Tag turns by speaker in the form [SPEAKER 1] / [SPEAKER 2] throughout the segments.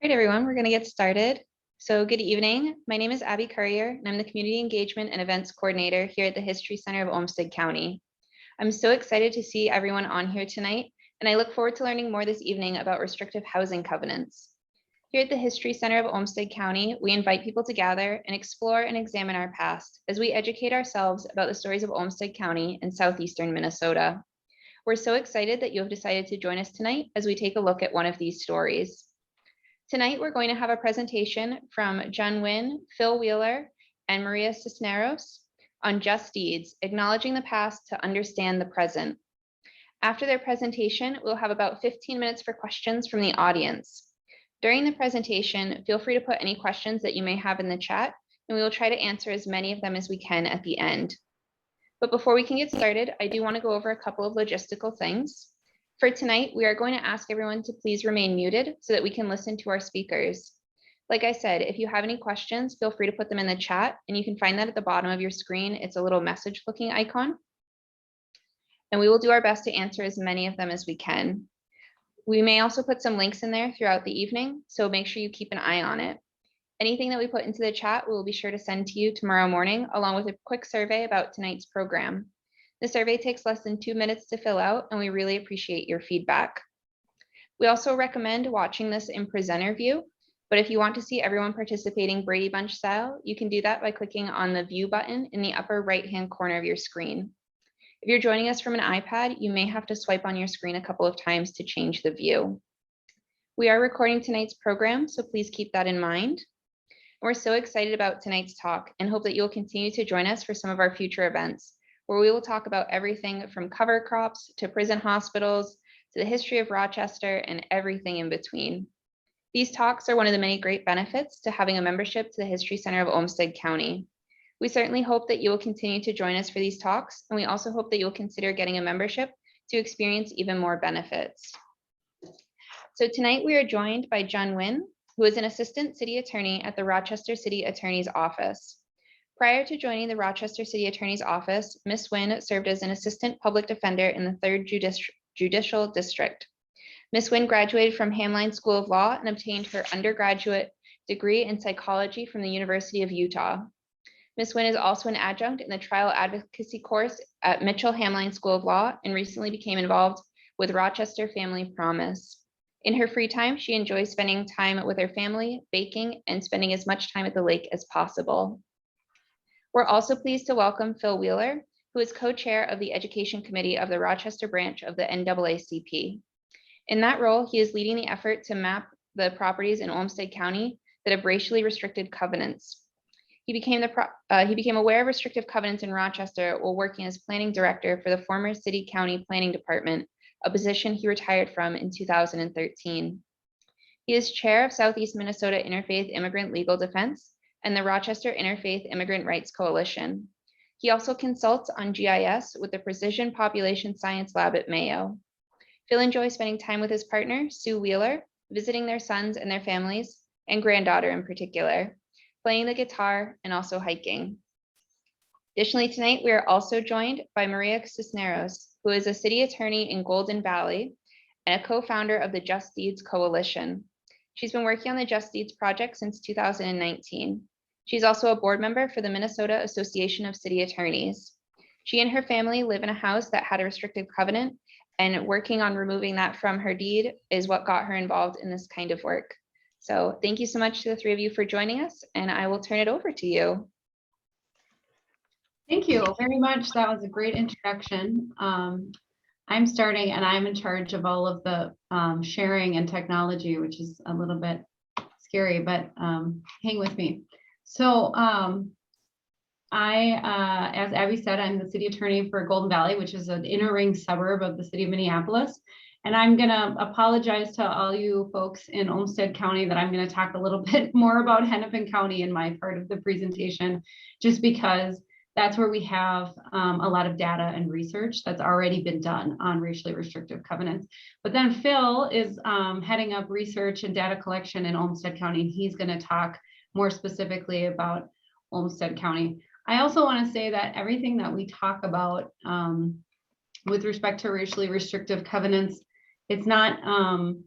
[SPEAKER 1] Great, everyone, we're going to get started. So good evening. My name is Abby Currier, and I'm the Community Engagement and Events Coordinator here at the History Center of Olmsted County. I'm so excited to see everyone on here tonight, and I look forward to learning more this evening about restrictive housing covenants. Here at the History Center of Olmsted County, we invite people to gather and explore and examine our past as we educate ourselves about the stories of Olmsted County and southeastern Minnesota. We're so excited that you have decided to join us tonight as we take a look at one of these stories. Tonight, we're going to have a presentation from John Wynn, Phil Wheeler, and Maria Cisneros on just deeds, acknowledging the past to understand the present. After their presentation, we'll have about 15 minutes for questions from the audience. During the presentation, feel free to put any questions that you may have in the chat, and we will try to answer as many of them as we can at the end. But before we can get started, I do want to go over a couple of logistical things. For tonight, we are going to ask everyone to please remain muted so that we can listen to our speakers. Like I said, if you have any questions, feel free to put them in the chat, and you can find that at the bottom of your screen. It's a little message looking icon. And we will do our best to answer as many of them as we can. We may also put some links in there throughout the evening, so make sure you keep an eye on it. Anything that we put into the chat, we will be sure to send to you tomorrow morning, along with a quick survey about tonight's program. The survey takes less than 2 minutes to fill out, and we really appreciate your feedback. We also recommend watching this in presenter view, but if you want to see everyone participating Brady Bunch style, you can do that by clicking on the view button in the upper right-hand corner of your screen. If you're joining us from an iPad, you may have to swipe on your screen a couple of times to change the view. We are recording tonight's program, so please keep that in mind. We're so excited about tonight's talk and hope that you'll continue to join us for some of our future events, where we will talk about everything from cover crops to prison hospitals to the history of Rochester and everything in between. These talks are one of the many great benefits to having a membership to the History Center of Olmsted County. We certainly hope that you will continue to join us for these talks, and we also hope that you'll consider getting a membership to experience even more benefits. So tonight we are joined by John Wynn, who is an assistant city attorney at the Rochester City Attorney's Office. Prior to joining the Rochester City Attorney's Office, Ms. Wynn served as an assistant public defender in the 3rd Judicial District. Ms. Wynn graduated from Hamline School of Law and obtained her undergraduate degree in psychology from the University of Utah. Ms. Wynn is also an adjunct in the trial advocacy course at Mitchell Hamline School of Law and recently became involved with Rochester Family Promise. In her free time, she enjoys spending time with her family, baking, and spending as much time at the lake as possible. We're also pleased to welcome Phil Wheeler, who is co-chair of the Education Committee of the Rochester branch of the NAACP. In that role, he is leading the effort to map the properties in Olmsted County that have racially restricted covenants. He became aware of restrictive covenants in Rochester while working as planning director for the former City County Planning Department, a position he retired from in 2013. He is chair of Southeast Minnesota Interfaith Immigrant Legal Defense and the Rochester Interfaith Immigrant Rights Coalition. He also consults on GIS with the Precision Population Science Lab at Mayo. Phil enjoys spending time with his partner, Sue Wheeler, visiting their sons and their families, and granddaughter in particular, playing the guitar and also hiking. Additionally, tonight we are also joined by Maria Cisneros, who is a city attorney in Golden Valley and a co-founder of the Just Deeds Coalition. She's been working on the Just Deeds project since 2019. She's also a board member for the Minnesota Association of City Attorneys. She and her family live in a house that had a restrictive covenant, and working on removing that from her deed is what got her involved in this kind of work. So thank you so much to the three of you for joining us, and I will turn it over to you.
[SPEAKER 2] Thank you very much. That was a great introduction. I'm starting and I'm in charge of all of the sharing and technology, which is a little bit scary, but hang with me. So as Abby said, I'm the city attorney for Golden Valley, which is an inner ring suburb of the city of Minneapolis. And I'm going to apologize to all you folks in Olmsted County that I'm going to talk a little bit more about Hennepin County in my part of the presentation, just because that's where we have a lot of data and research that's already been done on racially restrictive covenants. But then Phil is heading up research and data collection in Olmsted County, and he's going to talk more specifically about Olmsted County. I also want to say that everything that we talk about with respect to racially restrictive covenants, it's not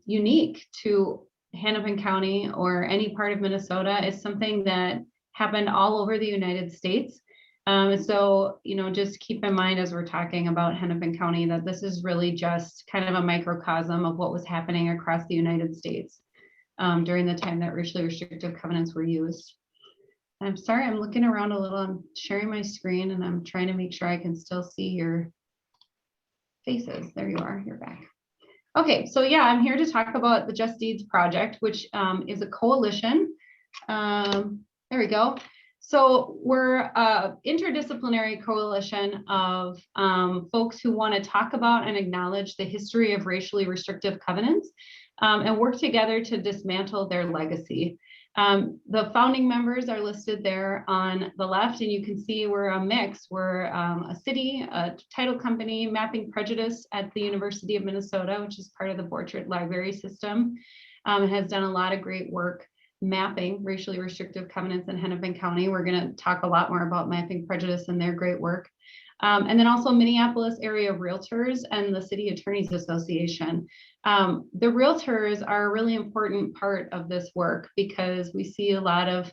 [SPEAKER 2] unique to Hennepin County or any part of Minnesota is something that happened all over the United States. So, just keep in mind as we're talking about Hennepin County that this is really just kind of a microcosm of what was happening across the United States during the time that racially restrictive covenants were used. I'm sorry, I'm looking around a little. I'm sharing my screen and I'm trying to make sure I can still see your faces. There you are, you're back. Okay, so yeah, I'm here to talk about the Just Deeds Project, which is a coalition. There we go. So we're an interdisciplinary coalition of folks who want to talk about and acknowledge the history of racially restrictive covenants and work together to dismantle their legacy. The founding members are listed there on the left, and you can see we're a mix. We're a city, a title company, Mapping Prejudice at the University of Minnesota, which is part of the Borchert Library System. It has done a lot of great work mapping racially restrictive covenants in Hennepin County. We're going to talk a lot more about Mapping Prejudice and their great work. And then also Minneapolis area realtors and the City Attorneys Association. The realtors are a really important part of this work because we see a lot of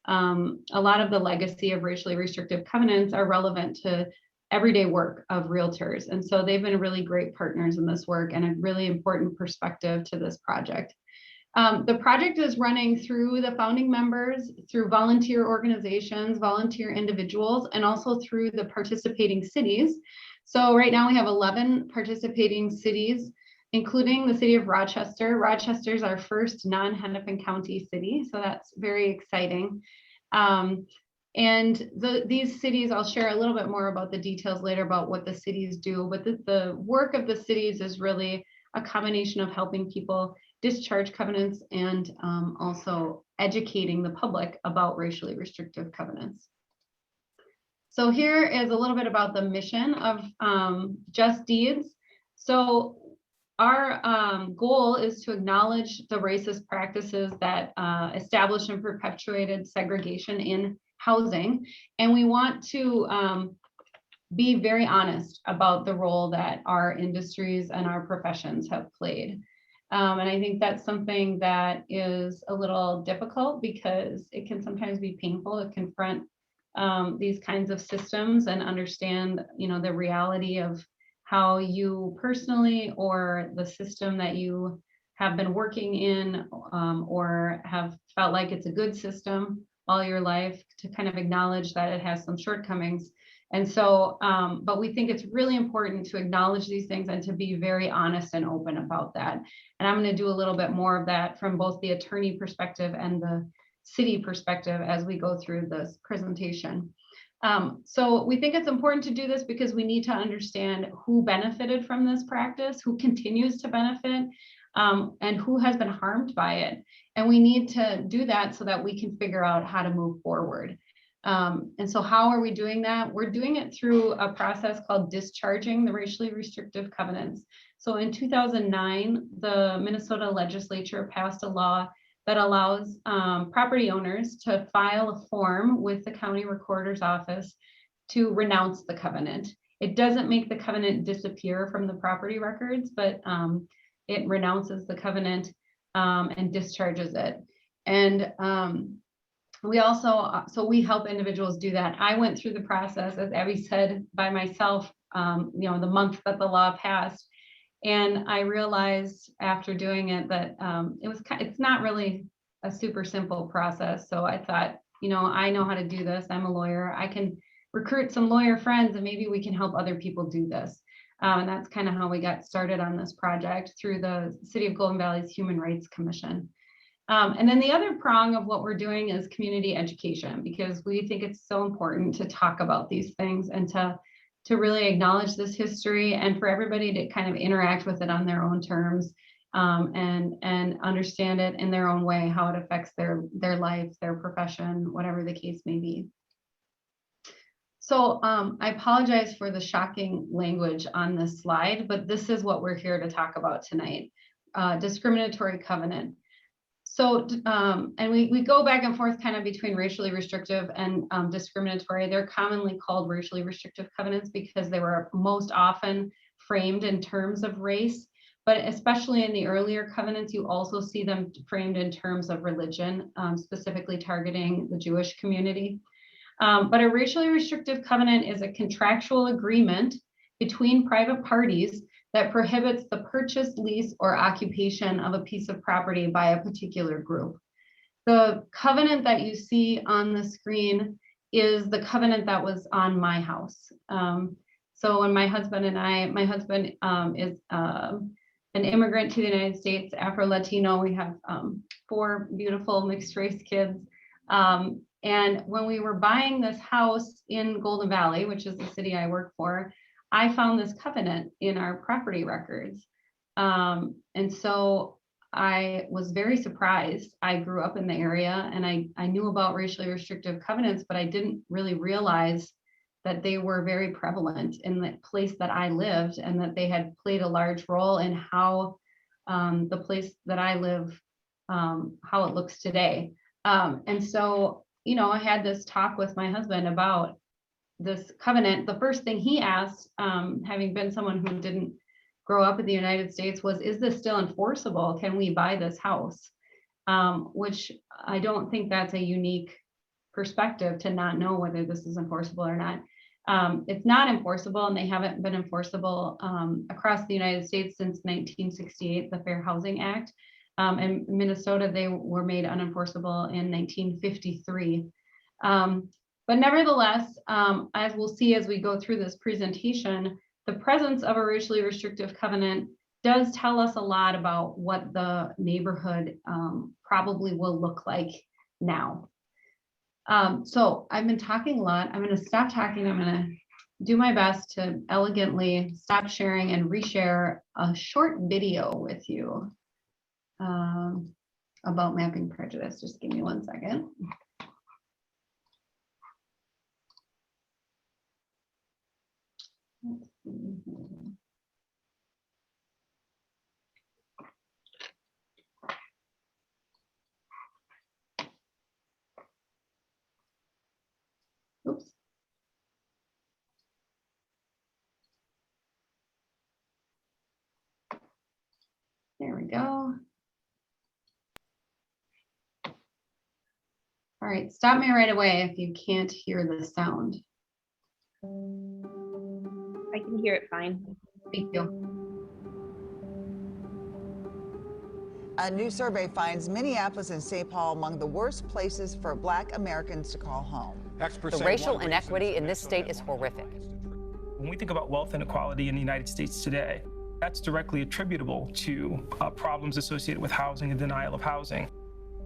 [SPEAKER 2] the legacy of racially restrictive covenants are relevant to everyday work of realtors. And so they've been really great partners in this work and a really important perspective to this project. The project is running through the founding members, through volunteer organizations, volunteer individuals, and also through the participating cities. So right now we have 11 participating cities, including the city of Rochester. Rochester is our first non-Hennepin County city, so that's very exciting. And these cities, I'll share a little bit more about the details later about what the cities do, but the work of the cities is really a combination of helping people discharge covenants and also educating the public about racially restrictive covenants. So here is a little bit about the mission of Just Deeds. So our goal is to acknowledge the racist practices that established and perpetuated segregation in housing. And we want to be very honest about the role that our industries and our professions have played. And I think that's something that is a little difficult because it can sometimes be painful to confront these kinds of systems and understand, the reality of how you personally or the system that you have been working in or have felt like it's a good system all your life, to kind of acknowledge that it has some shortcomings. And so, but we think it's really important to acknowledge these things and to be very honest and open about that. And I'm going to do a little bit more of that from both the attorney perspective and the city perspective as we go through this presentation. So we think it's important to do this because we need to understand who benefited from this practice, who continues to benefit, and who has been harmed by it. And we need to do that so that we can figure out how to move forward. And so how are we doing that? We're doing it through a process called discharging the racially restrictive covenants. So in 2009, the Minnesota legislature passed a law that allows property owners to file a form with the county recorder's office to renounce the covenant. It doesn't make the covenant disappear from the property records, but it renounces the covenant and discharges it. And we also, so we help individuals do that. I went through the process, as Abby said, by myself, the month that the law passed. And I realized after doing it that it's not really a super simple process. So I thought, I know how to do this. I'm a lawyer. I can recruit some lawyer friends and maybe we can help other people do this. And that's kind of how we got started on this project through the City of Golden Valley's Human Rights Commission. And then the other prong of what we're doing is community education, because we think it's so important to talk about these things and to really acknowledge this history and for everybody to kind of interact with it on their own terms and understand it in their own way, how it affects their life, their profession, whatever the case may be. So I apologize for the shocking language on this slide, but this is what we're here to talk about tonight, discriminatory covenant. So, and we go back and forth kind of between racially restrictive and discriminatory. They're commonly called racially restrictive covenants because they were most often framed in terms of race, But especially in the earlier covenants, you also see them framed in terms of religion, specifically targeting the Jewish community. But a racially restrictive covenant is a contractual agreement between private parties that prohibits the purchase, lease, or occupation of a piece of property by a particular group. The covenant that you see on the screen is the covenant that was on my house. So when my husband is an immigrant to the United States, Afro-Latino. We have 4 beautiful mixed race kids. And when we were buying this house in Golden Valley, which is the city I work for, I found this covenant in our property records. And so I was very surprised. I grew up in the area and I knew about racially restrictive covenants, but I didn't really realize that they were very prevalent in the place that I lived and that they had played a large role in how the place that I live, how it looks today. And so, you know, I had this talk with my husband about this covenant. The first thing he asked, having been someone who didn't grow up in the United States, was, is this still enforceable? Can we buy this house? Which I don't think that's a unique perspective to not know whether this is enforceable or not. It's not enforceable, and they haven't been enforceable across the United States since 1968, the Fair Housing Act. In Minnesota, they were made unenforceable in 1953. But nevertheless, as we'll see as we go through this presentation, the presence of a racially restrictive covenant does tell us a lot about what the neighborhood probably will look like now. So I've been talking a lot. I'm going to stop talking. I'm going to do my best to elegantly stop sharing and reshare a short video with you about mapping prejudice. Just give me 1 second. Let's see here. Oops. There we go. All right, stop me right away if you can't hear the sound.
[SPEAKER 1] I can hear it fine.
[SPEAKER 2] Thank you.
[SPEAKER 3] A new survey finds Minneapolis and St. Paul among the worst places for Black Americans to call home.
[SPEAKER 4] The racial inequity in this state is horrific.
[SPEAKER 5] When we think about wealth inequality in the United States today, that's directly attributable to problems associated with housing and denial of housing.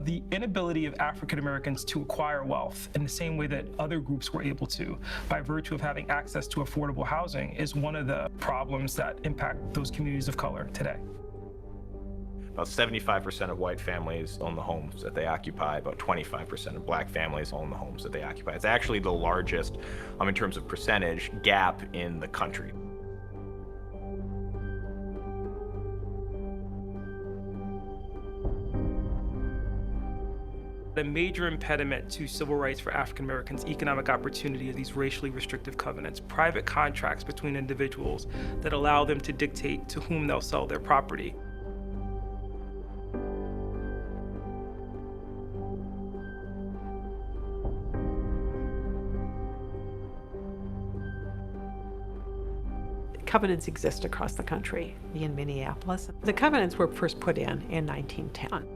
[SPEAKER 5] The inability of African Americans to acquire wealth in the same way that other groups were able to, by virtue of having access to affordable housing, is one of the problems that impact those communities of color today.
[SPEAKER 6] About 75% of white families own the homes that they occupy. About 25% of Black families own the homes that they occupy. It's actually the largest, in terms of percentage, gap in the country.
[SPEAKER 5] The major impediment to civil rights for African Americans' economic opportunity are these racially restrictive covenants, private contracts between individuals that allow them to dictate to whom they'll sell their property.
[SPEAKER 7] Covenants exist across the country. In Minneapolis, the covenants were first put in 1910.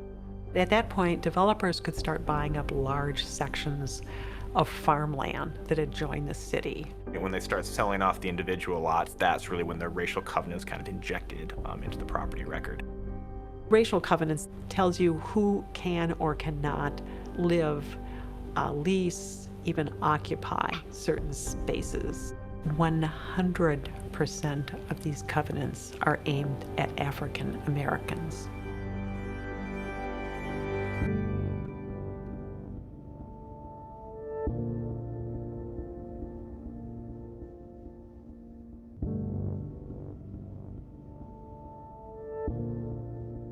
[SPEAKER 7] At that point, developers could start buying up large sections of farmland that had joined the city.
[SPEAKER 6] When they start selling off the individual lots, that's really when the racial covenants kind of injected into the property record.
[SPEAKER 7] Racial covenants tells you who can or cannot live, lease, even occupy certain spaces. 100% of these covenants are aimed at African Americans.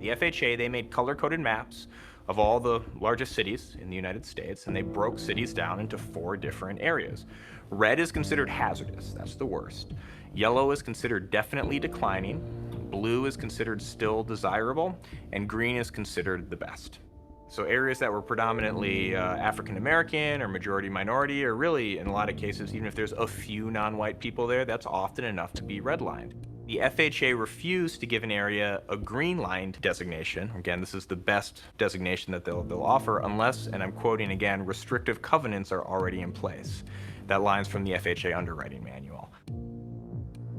[SPEAKER 6] The FHA, they made color-coded maps of all the largest cities in the United States, and they broke cities down into 4 different areas. Red is considered hazardous, that's the worst. Yellow is considered definitely declining. blue is considered still desirable, and green is considered the best. So areas that were predominantly African American or majority minority, or really in a lot of cases, even if there's a few non-white people there, that's often enough to be redlined. The FHA refused to give an area a green-lined designation. Again, this is the best designation that they'll offer unless, and I'm quoting again, restrictive covenants are already in place. That line's from the FHA underwriting manual.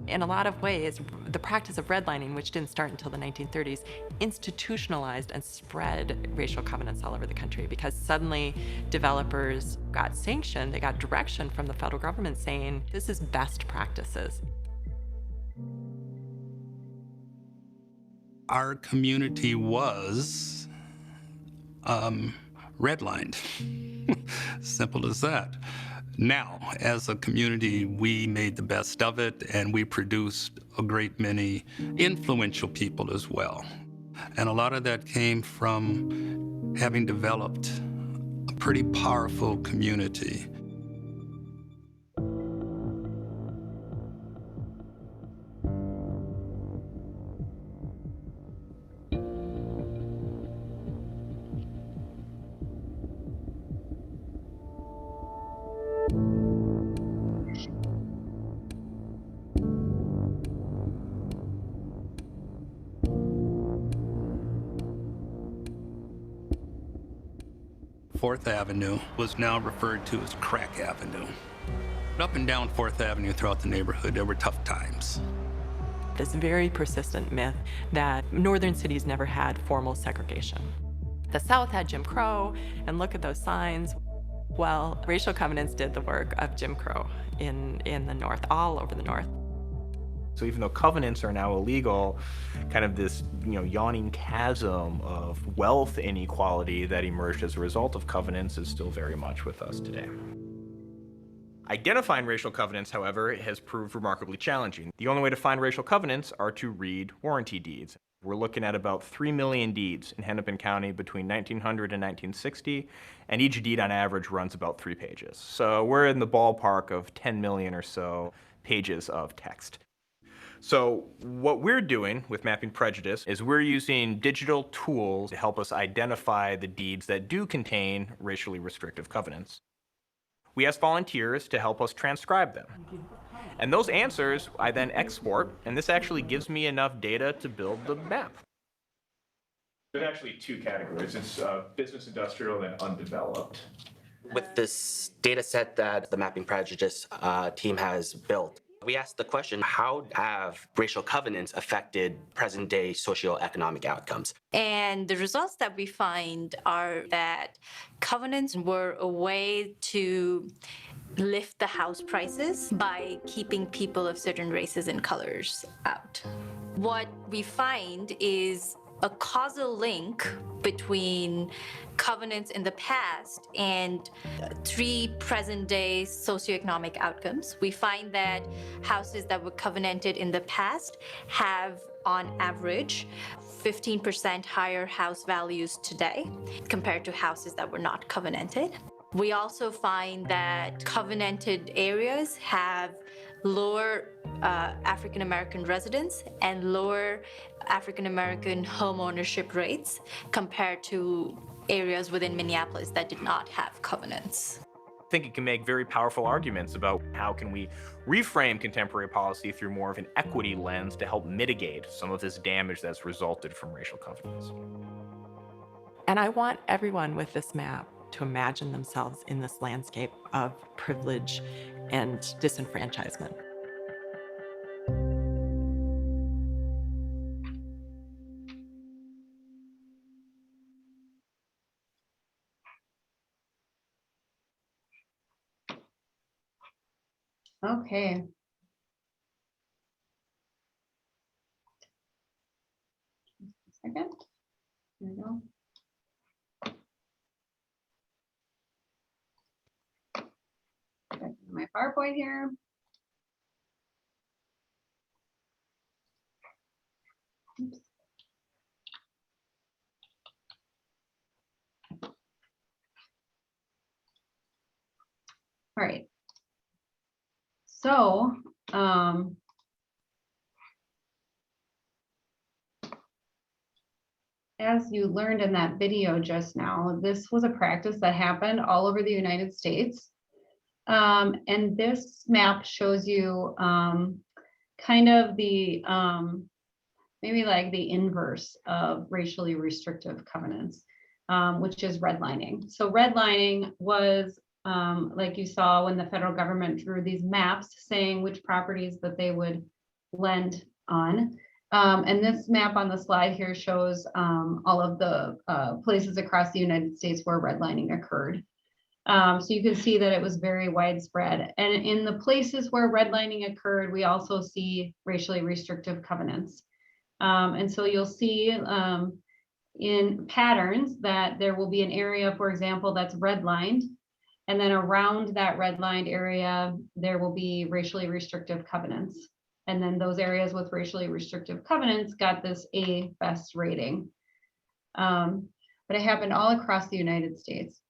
[SPEAKER 8] In a lot of ways, the practice of redlining, which didn't start until the 1930s, institutionalized and spread racial covenants all over the country because suddenly developers got sanctioned, they got direction from the federal government saying, this is best practices.
[SPEAKER 9] Our community was redlined. Simple as that. Now, as a community, we made the best of it, and we produced a great many influential people as well. And a lot of that came from having developed a pretty powerful community. Fourth Avenue was now referred to as Crack Avenue. Up and down Fourth Avenue throughout the neighborhood, there were tough times.
[SPEAKER 8] This very persistent myth that northern cities never had formal segregation. The South had Jim Crow, and look at those signs. Well, racial covenants did the work of Jim Crow in the North, all over the North.
[SPEAKER 6] So even though covenants are now illegal, kind of this yawning chasm of wealth inequality that emerged as a result of covenants is still very much with us today. Identifying racial covenants, however, has proved remarkably challenging. The only way to find racial covenants are to read warranty deeds. We're looking at about 3 million deeds in Hennepin County between 1900 and 1960, and each deed on average runs about 3 pages. So we're in the ballpark of 10 million or so pages of text. So what we're doing with Mapping Prejudice is we're using digital tools to help us identify the deeds that do contain racially restrictive covenants. We ask volunteers to help us transcribe them. And those answers I then export, and this actually gives me enough data to build the map. There's actually 2 categories. It's business, industrial, and undeveloped.
[SPEAKER 10] With this data set that the Mapping Prejudice team has built, we asked the question, how have racial covenants affected present-day socioeconomic outcomes?
[SPEAKER 11] And the results that we find are that covenants were a way to lift the house prices by keeping people of certain races and colors out. What we find is a causal link between covenants in the past and 3 present-day socioeconomic outcomes. We find that houses that were covenanted in the past have, on average, 15% higher house values today compared to houses that were not covenanted. We also find that covenanted areas have lower African American residents and lower African American home ownership rates compared to areas within Minneapolis that did not have covenants.
[SPEAKER 6] I think it can make very powerful arguments about how can we reframe contemporary policy through more of an equity lens to help mitigate some of this damage that's resulted from racial covenants.
[SPEAKER 8] And I want everyone with this map to imagine themselves in this landscape of privilege and disenfranchisement.
[SPEAKER 2] Okay. Second. There we go. Back to my PowerPoint here. Oops. All right. So, as you learned in that video just now, this was a practice that happened all over the United States. And this map shows you kind of the, maybe like the inverse of racially restrictive covenants, which is redlining. So redlining was, like you saw when the federal government drew these maps saying which properties that they would lend on. And this map on the slide here shows all of the places across the United States where redlining occurred. So you can see that it was very widespread. And in the places where redlining occurred, we also see racially restrictive covenants. And so you'll see in patterns that there will be an area, for example, that's redlined. And then around that redlined area, there will be racially restrictive covenants. And then those areas with racially restrictive covenants got this A best rating. But it happened all across the United States.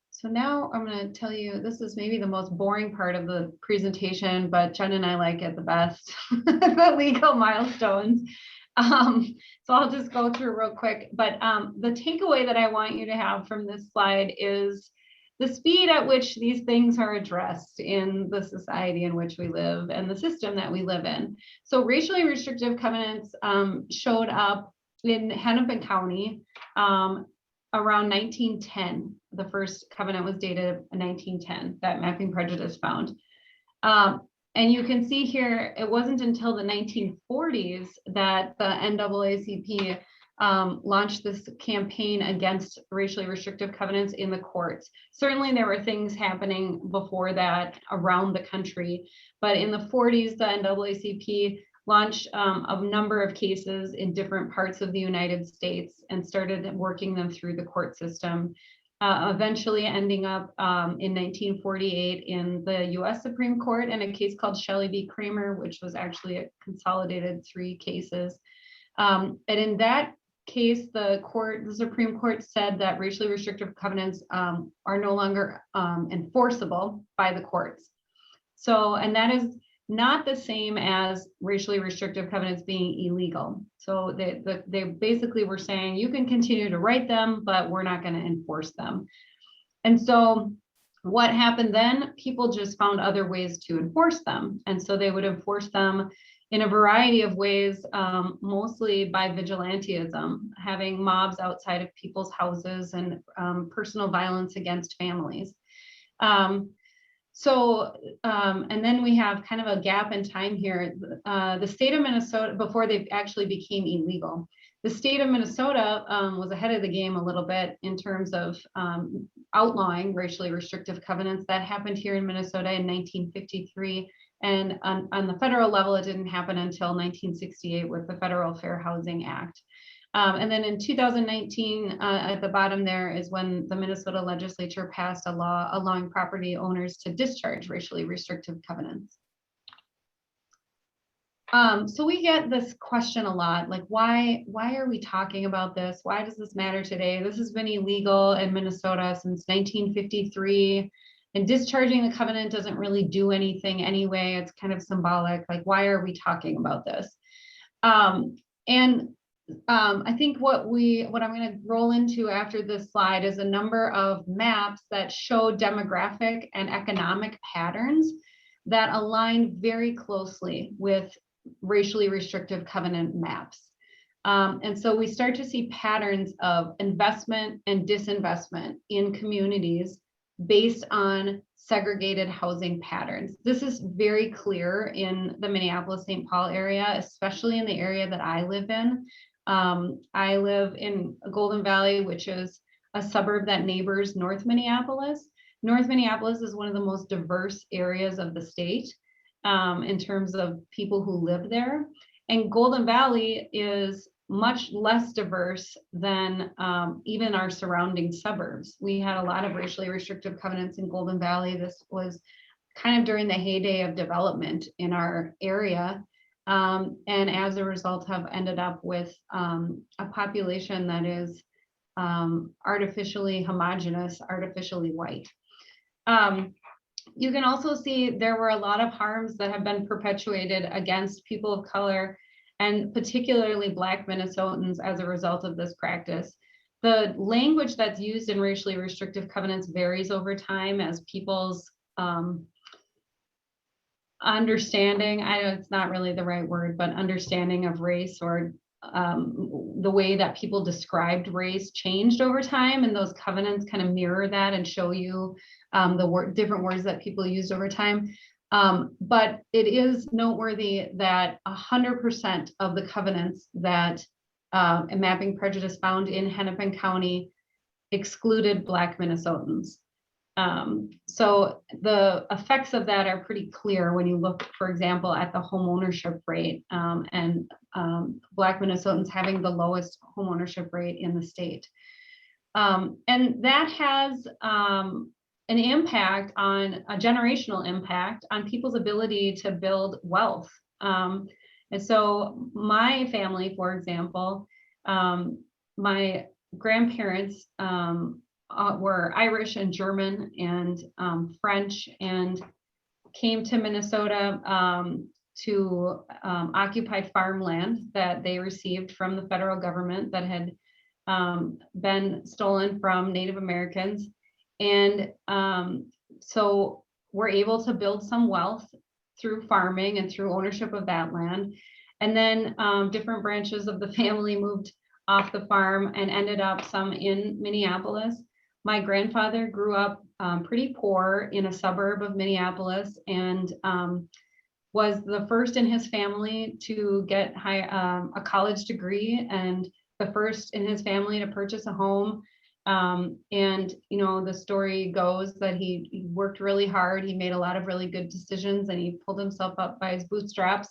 [SPEAKER 2] So now I'm going to tell you, this is maybe the most boring part of the presentation, but Jen and I like it the best, the legal milestones. So I'll just go through real quick. But the takeaway that I want you to have from this slide is the speed at which these things are addressed in the society in which we live and the system that we live in. So racially restrictive covenants showed up in Hennepin County around 1910. The first covenant was dated in 1910 that Mapping Prejudice found. And you can see here, it wasn't until the 1940s that the NAACP launched this campaign against racially restrictive covenants in the courts. Certainly there were things happening before that around the country, but in the 40s, the NAACP launched a number of cases in different parts of the United States and started working them through the court system, eventually ending up in 1948 in the US Supreme Court in a case called Shelley v. Kramer, which was actually a consolidated 3 cases. And in that case, the Supreme Court said that racially restrictive covenants are no longer enforceable by the courts. So, and that is not the same as racially restrictive covenants being illegal. So they basically were saying you can continue to write them, but we're not going to enforce them. And so what happened then? People just found other ways to enforce them. And so they would enforce them in a variety of ways, mostly by vigilantism, having mobs outside of people's houses and personal violence against families. And then we have kind of a gap in time here. The state of Minnesota, before they actually became illegal, the state of Minnesota was ahead of the game a little bit in terms of outlawing racially restrictive covenants. That happened here in Minnesota in 1953. And on the federal level, it didn't happen until 1968 with the Federal Fair Housing Act. And then in 2019, at the bottom there is when the Minnesota legislature passed a law allowing property owners to discharge racially restrictive covenants. So we get this question a lot, like why are we talking about this? Why does this matter today? This has been illegal in Minnesota since 1953. And discharging the covenant doesn't really do anything anyway. It's kind of symbolic. Like, why are we talking about this? I think what I'm going to roll into after this slide is a number of maps that show demographic and economic patterns that align very closely with racially restrictive covenant maps. And so we start to see patterns of investment and disinvestment in communities based on segregated housing patterns. This is very clear in the Minneapolis-St. Paul area, especially in the area that I live in. I live in Golden Valley, which is a suburb that neighbors North Minneapolis. North Minneapolis is one of the most diverse areas of the state in terms of people who live there. And Golden Valley is much less diverse than even our surrounding suburbs. We had a lot of racially restrictive covenants in Golden Valley. This was kind of during the heyday of development in our area. And as a result have ended up with a population that is artificially homogenous, artificially white. You can also see there were a lot of harms that have been perpetuated against people of color and particularly Black Minnesotans as a result of this practice. The language that's used in racially restrictive covenants varies over time as people's understanding, I know it's not really the right word, but understanding of race or the way that people described race changed over time, and those covenants kind of mirror that and show you the different words that people used over time. But it is noteworthy that 100% of the covenants that a mapping prejudice found in Hennepin County excluded Black Minnesotans. So the effects of that are pretty clear when you look, for example, at the homeownership rate and Black Minnesotans having the lowest homeownership rate in the state. And that has an impact on a generational impact on people's ability to build wealth. And so my family, for example, my grandparents were Irish and German and French, and came to Minnesota to occupy farmland that they received from the federal government that had been stolen from Native Americans. And so we're able to build some wealth through farming and through ownership of that land. And then different branches of the family moved off the farm and ended up some in Minneapolis. My grandfather grew up pretty poor in a suburb of Minneapolis and was the first in his family to get a college degree and the first in his family to purchase a home. And, you know, the story goes that he worked really hard. He made a lot of really good decisions and he pulled himself up by his bootstraps.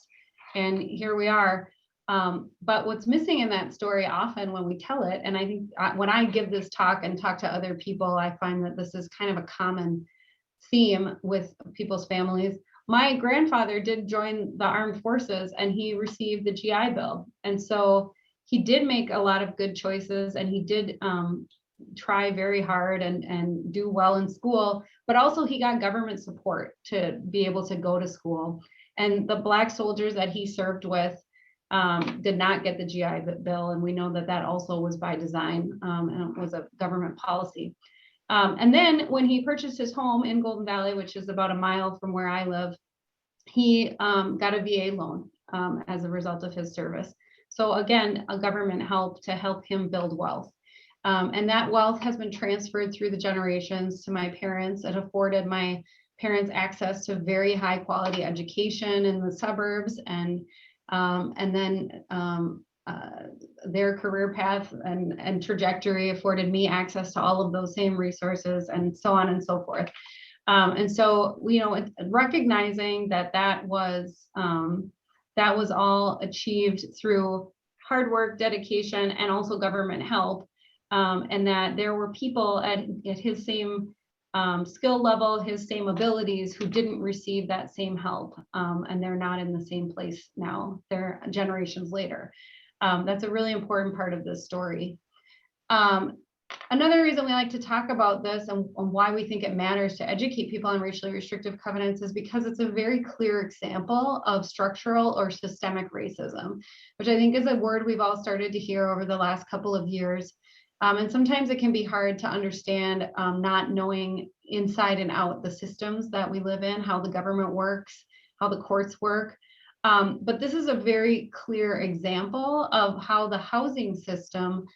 [SPEAKER 2] And here we are. But what's missing in that story often when we tell it, and I think when I give this talk and talk to other people, I find that this is kind of a common theme with people's families. My grandfather did join the armed forces and he received the GI Bill. And so he did make a lot of good choices and he did try very hard and do well in school, but also he got government support to be able to go to school. And the Black soldiers that he served with did not get the GI Bill. And we know that that also was by design and it was a government policy. And then when he purchased his home in Golden Valley, which is about a mile from where I live, he got a VA loan as a result of his service. So again, a government help to help him build wealth. And that wealth has been transferred through the generations to my parents. It afforded my parents access to very high quality education in the suburbs and then their career path and trajectory afforded me access to all of those same resources and so on and so forth. And so, you know, recognizing that that was all achieved through hard work, dedication, and also government help, and that there were people at his same skill level, his same abilities who didn't receive that same help, and they're not in the same place now. They're generations later. That's a really important part of this story. Another reason we like to talk about this and why we think it matters to educate people on racially restrictive covenants is because it's a very clear example of structural or systemic racism, which I think is a word we've all started to hear over the last couple of years. And sometimes it can be hard to understand not knowing inside and out the systems that we live in, how the government works, how the courts work. But this is a very clear example of how the housing system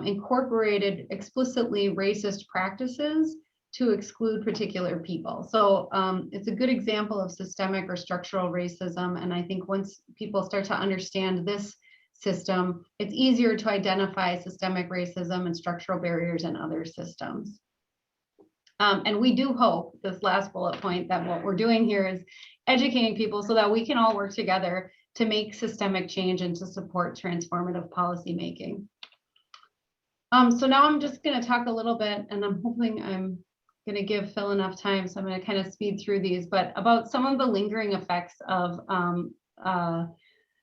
[SPEAKER 2] incorporated explicitly racist practices to exclude particular people. So it's a good example of systemic or structural racism. And I think once people start to understand this system, it's easier to identify systemic racism and structural barriers in other systems. And we do hope, this last bullet point, that what we're doing here is educating people so that we can all work together to make systemic change and to support transformative policy making. So now I'm just going to talk a little bit, and I'm hoping I'm going to give Phil enough time, so I'm going to kind of speed through these, but about some of the lingering effects of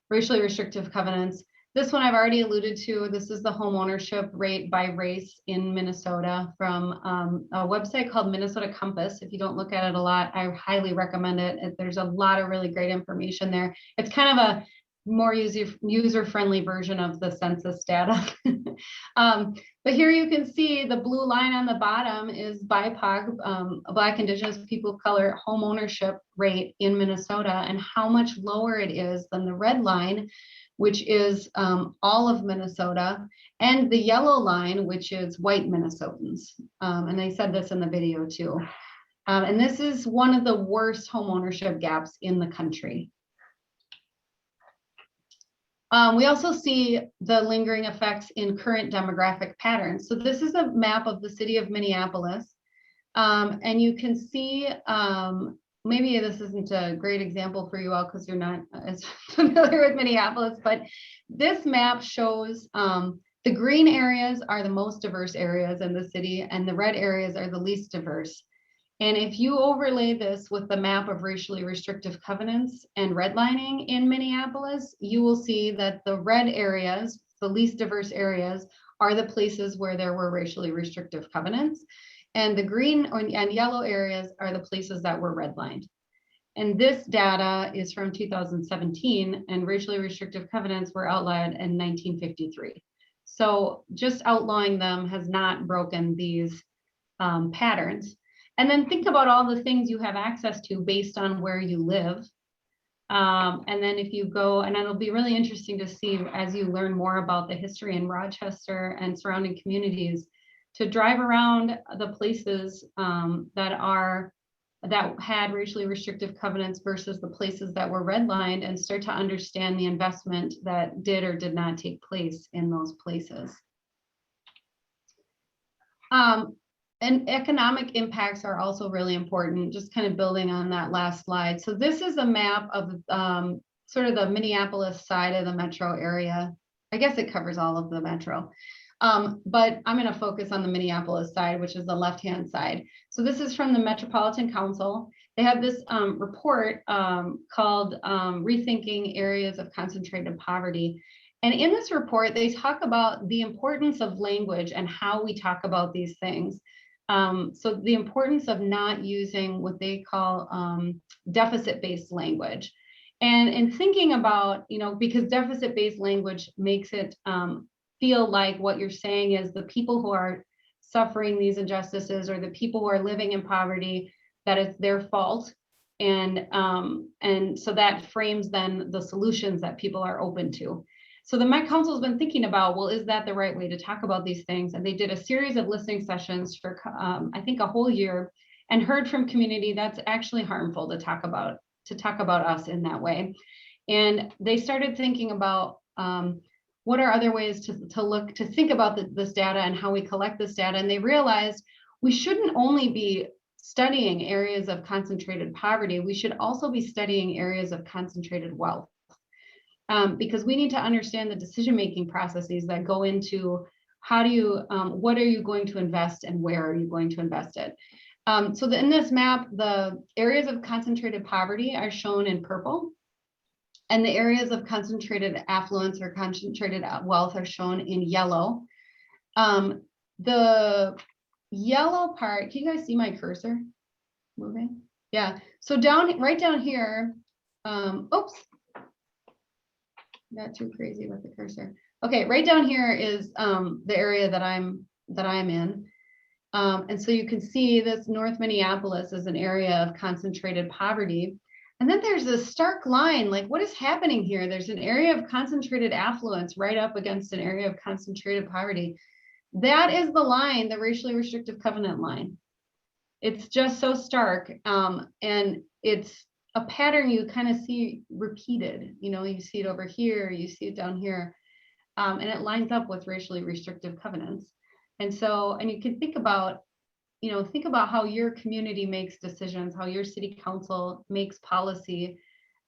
[SPEAKER 2] racially restrictive covenants. This one I've already alluded to. This is the homeownership rate by race in Minnesota from a website called Minnesota Compass. If you don't look at it a lot, I highly recommend it. There's a lot of really great information there. It's kind of more user-friendly version of the census data. But here you can see the blue line on the bottom is BIPOC, Black, Indigenous people of color home ownership rate in Minnesota, and how much lower it is than the red line, which is all of Minnesota, and the yellow line, which is white Minnesotans. And I said this in the video too. And this is one of the worst home ownership gaps in the country. We also see the lingering effects in current demographic patterns. So this is a map of the city of Minneapolis. And you can see, maybe this isn't a great example for you all because you're not as familiar with Minneapolis, but this map shows the green areas are the most diverse areas in the city, and the red areas are the least diverse. And if you overlay this with the map of racially restrictive covenants and redlining in Minneapolis, you will see that the red areas, the least diverse areas, are the places where there were racially restrictive covenants. And the green and yellow areas are the places that were redlined. And this data is from 2017, and racially restrictive covenants were outlawed in 1953. So just outlawing them has not broken these patterns. And then think about all the things you have access to based on where you live. And then if you go, and it'll be really interesting to see as you learn more about the history in Rochester and surrounding communities, to drive around the places that had racially restrictive covenants versus the places that were redlined, and start to understand the investment that did or did not take place in those places. And economic impacts are also really important, just kind of building on that last slide. So this is a map of sort of the Minneapolis side of the metro area. I guess it covers all of the metro. But I'm going to focus on the Minneapolis side, which is the left-hand side. So this is from the Metropolitan Council. They have this report called Rethinking Areas of Concentrated Poverty. And in this report, they talk about the importance of language and how we talk about these things. So the importance of not using what they call deficit-based language. And in thinking about, because deficit-based language makes it feel like what you're saying is the people who are suffering these injustices, or the people who are living in poverty, that it's their fault. And so that frames then the solutions that people are open to. So the Met Council has been thinking about, well, is that the right way to talk about these things? And they did a series of listening sessions for, I think, a whole year, and heard from community that's actually harmful to talk about us in that way. And they started thinking about what are other ways to think about this data and how we collect this data. And they realized we shouldn't only be studying areas of concentrated poverty, we should also be studying areas of concentrated wealth. Because we need to understand the decision-making processes that go into what are you going to invest and where are you going to invest it. So in this map, the areas of concentrated poverty are shown in purple, and the areas of concentrated affluence or concentrated wealth are shown in yellow. The yellow part, can you guys see my cursor moving? Yeah, so right down here, oops. Got too crazy with the cursor. Okay, right down here is the area that I'm in. And so you can see this North Minneapolis is an area of concentrated poverty. And then there's a stark line, like what is happening here? There's an area of concentrated affluence right up against an area of concentrated poverty. That is the line, the racially restrictive covenant line. It's just so stark. And it's a pattern you kind of see repeated. You see it over here, you see it down here, and it lines up with racially restrictive covenants. And you can think about how your community makes decisions, how your city council makes policy,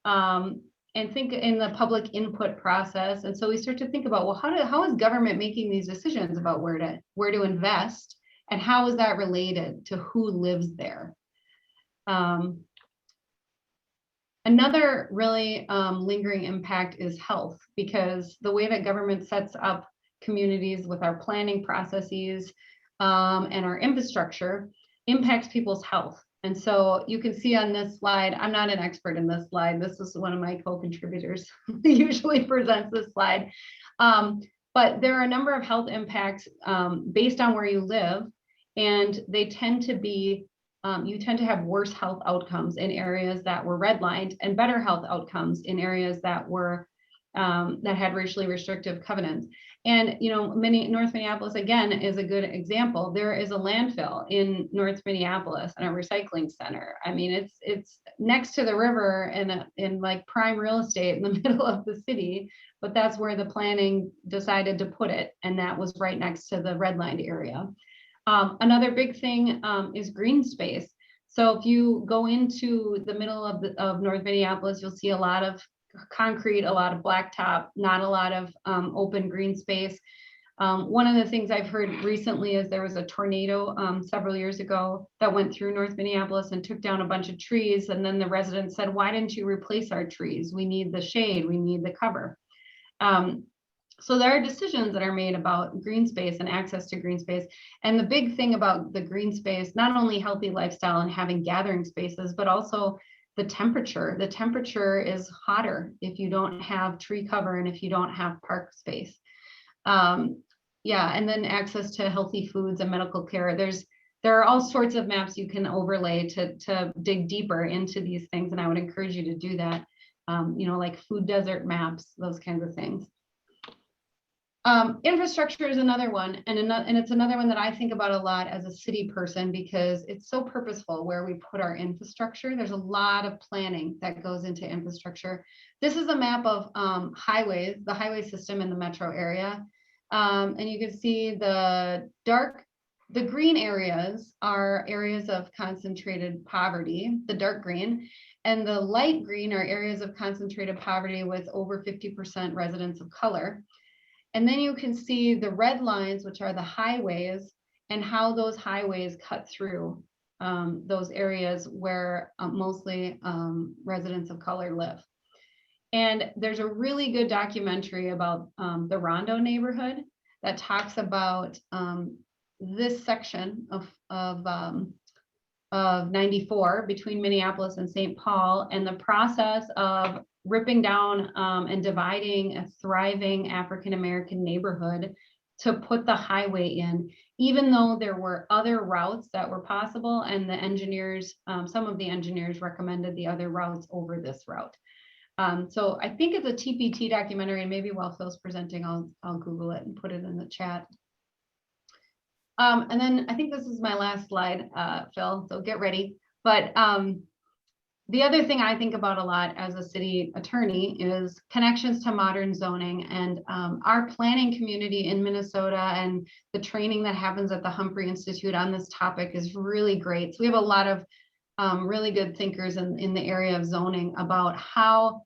[SPEAKER 2] and think in the public input process. And so we start to think about, well, how is government making these decisions about where to invest, and how is that related to who lives there? Another really lingering impact is health, because the way that government sets up communities with our planning processes and our infrastructure impacts people's health. And so you can see on this slide, I'm not an expert in this slide. This is one of my co-contributors who usually presents this slide. But there are a number of health impacts based on where you live, and they tend to be, you tend to have worse health outcomes in areas that were redlined and better health outcomes in areas that were that had racially restrictive covenants. And North Minneapolis again is a good example. There is a landfill in North Minneapolis and a recycling center. I mean, it's next to the river and in like prime real estate in the middle of the city, but that's where the planning decided to put it, and that was right next to the redlined area. Another big thing is green space. So if you go into the middle of North Minneapolis, you'll see a lot of concrete, a lot of blacktop, not a lot of open green space. One of the things I've heard recently is there was a tornado several years ago that went through North Minneapolis and took down a bunch of trees. And then the residents said, why didn't you replace our trees? We need the shade, we need the cover. So there are decisions that are made about green space and access to green space. And the big thing about the green space, not only healthy lifestyle and having gathering spaces, but also the temperature. The temperature is hotter if you don't have tree cover and if you don't have park space. Yeah, and then access to healthy foods and medical care. There are all sorts of maps you can overlay to dig deeper into these things, and I would encourage you to do that. Like food desert maps, those kinds of things. Infrastructure is another one, and it's another one that I think about a lot as a city person because it's so purposeful where we put our infrastructure. There's a lot of planning that goes into infrastructure. This is a map of highways, the highway system in the metro area. And you can see the green areas are areas of concentrated poverty, the dark green, and the light green are areas of concentrated poverty with over 50% residents of color. And then you can see the red lines, which are the highways, and how those highways cut through those areas where mostly residents of color live. And there's a really good documentary about the Rondo neighborhood that talks about this section of 94 between Minneapolis and St. Paul, and the process of ripping down and dividing a thriving African-American neighborhood to put the highway in, even though there were other routes that were possible, and the engineers, some of the engineers recommended the other routes over this route. So I think it's a TPT documentary, and maybe while Phil's presenting, I'll Google it and put it in the chat. And then I think this is my last slide, Phil, so get ready. But the other thing I think about a lot as a city attorney is connections to modern zoning, and our planning community in Minnesota and the training that happens at the Humphrey Institute on this topic is really great. So we have a lot of really good thinkers in the area of zoning about how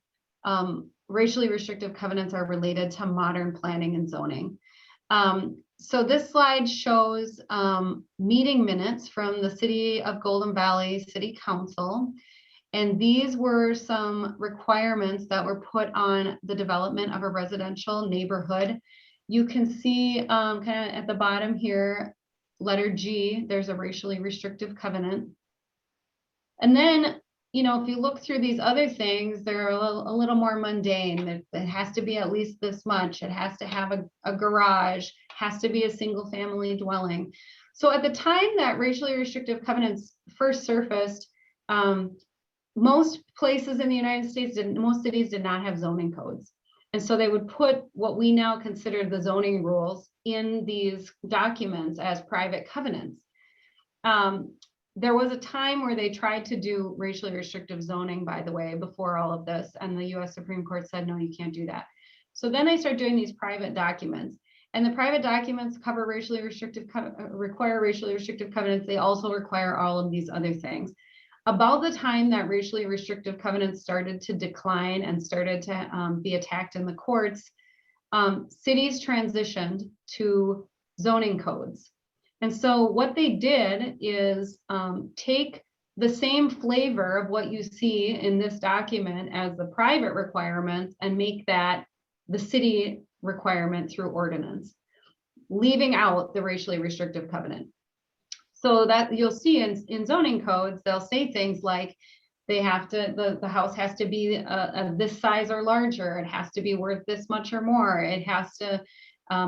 [SPEAKER 2] racially restrictive covenants are related to modern planning and zoning. So this slide shows meeting minutes from the City of Golden Valley City Council. And these were some requirements that were put on the development of a residential neighborhood. You can see kind of at the bottom here, letter G, there's a racially restrictive covenant. And then, if you look through these other things, they're a little more mundane. It has to be at least this much. It has to have a garage, has to be a single family dwelling. So at the time that racially restrictive covenants first surfaced, most places in the United States, most cities did not have zoning codes. And so they would put what we now consider the zoning rules in these documents as private covenants. There was a time where they tried to do racially restrictive zoning, by the way, before all of this, and the US Supreme Court said, no, you can't do that. So then they started doing these private documents, and the private documents cover require racially restrictive covenants. They also require all of these other things. About the time that racially restrictive covenants started to decline and started to be attacked in the courts, cities transitioned to zoning codes. And so what they did is take the same flavor of what you see in this document as the private requirements and make that the city requirement through ordinance, leaving out the racially restrictive covenant. So that you'll see in zoning codes, they'll say things like they have to, the house has to be this size or larger. It has to be worth this much or more. It has to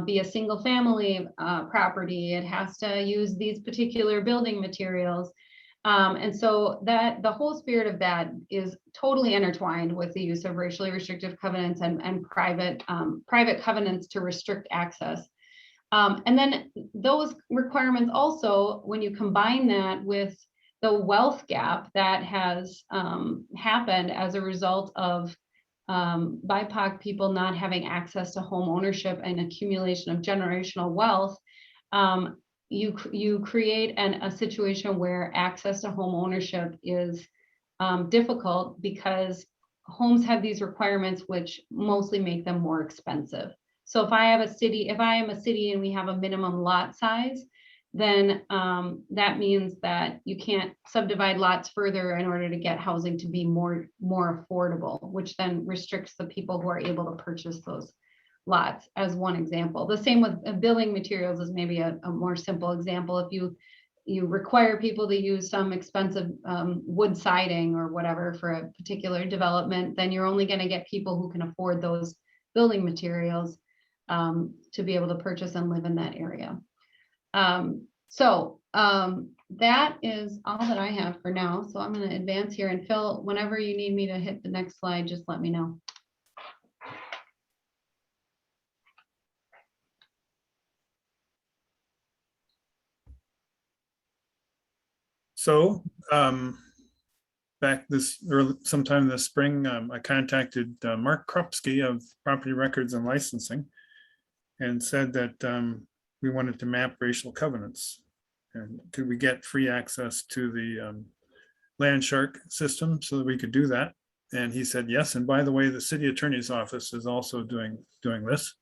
[SPEAKER 2] be a single family property. It has to use these particular building materials. And so that the whole spirit of that is totally intertwined with the use of racially restrictive covenants and private covenants to restrict access. And then those requirements also, when you combine that with the wealth gap that has happened as a result of BIPOC people not having access to home ownership and accumulation of generational wealth, you create a situation where access to home ownership is difficult because homes have these requirements which mostly make them more expensive. So if I am a city and we have a minimum lot size, then that means that you can't subdivide lots further in order to get housing to be more affordable, which then restricts the people who are able to purchase those lots, as one example. The same with building materials is maybe a more simple example. If you require people to use some expensive wood siding or whatever for a particular development, then you're only going to get people who can afford those building materials to be able to purchase and live in that area. That is all that I have for now. So I'm going to advance here, and Phil, whenever you need me to hit the next slide, just let me know.
[SPEAKER 12] So back sometime this spring, I contacted Mark Krupski of Property Records and Licensing and said that we wanted to map racial covenants. And could we get free access to the land shark system so that we could do that? And he said yes. And by the way, the city attorney's office is also doing this.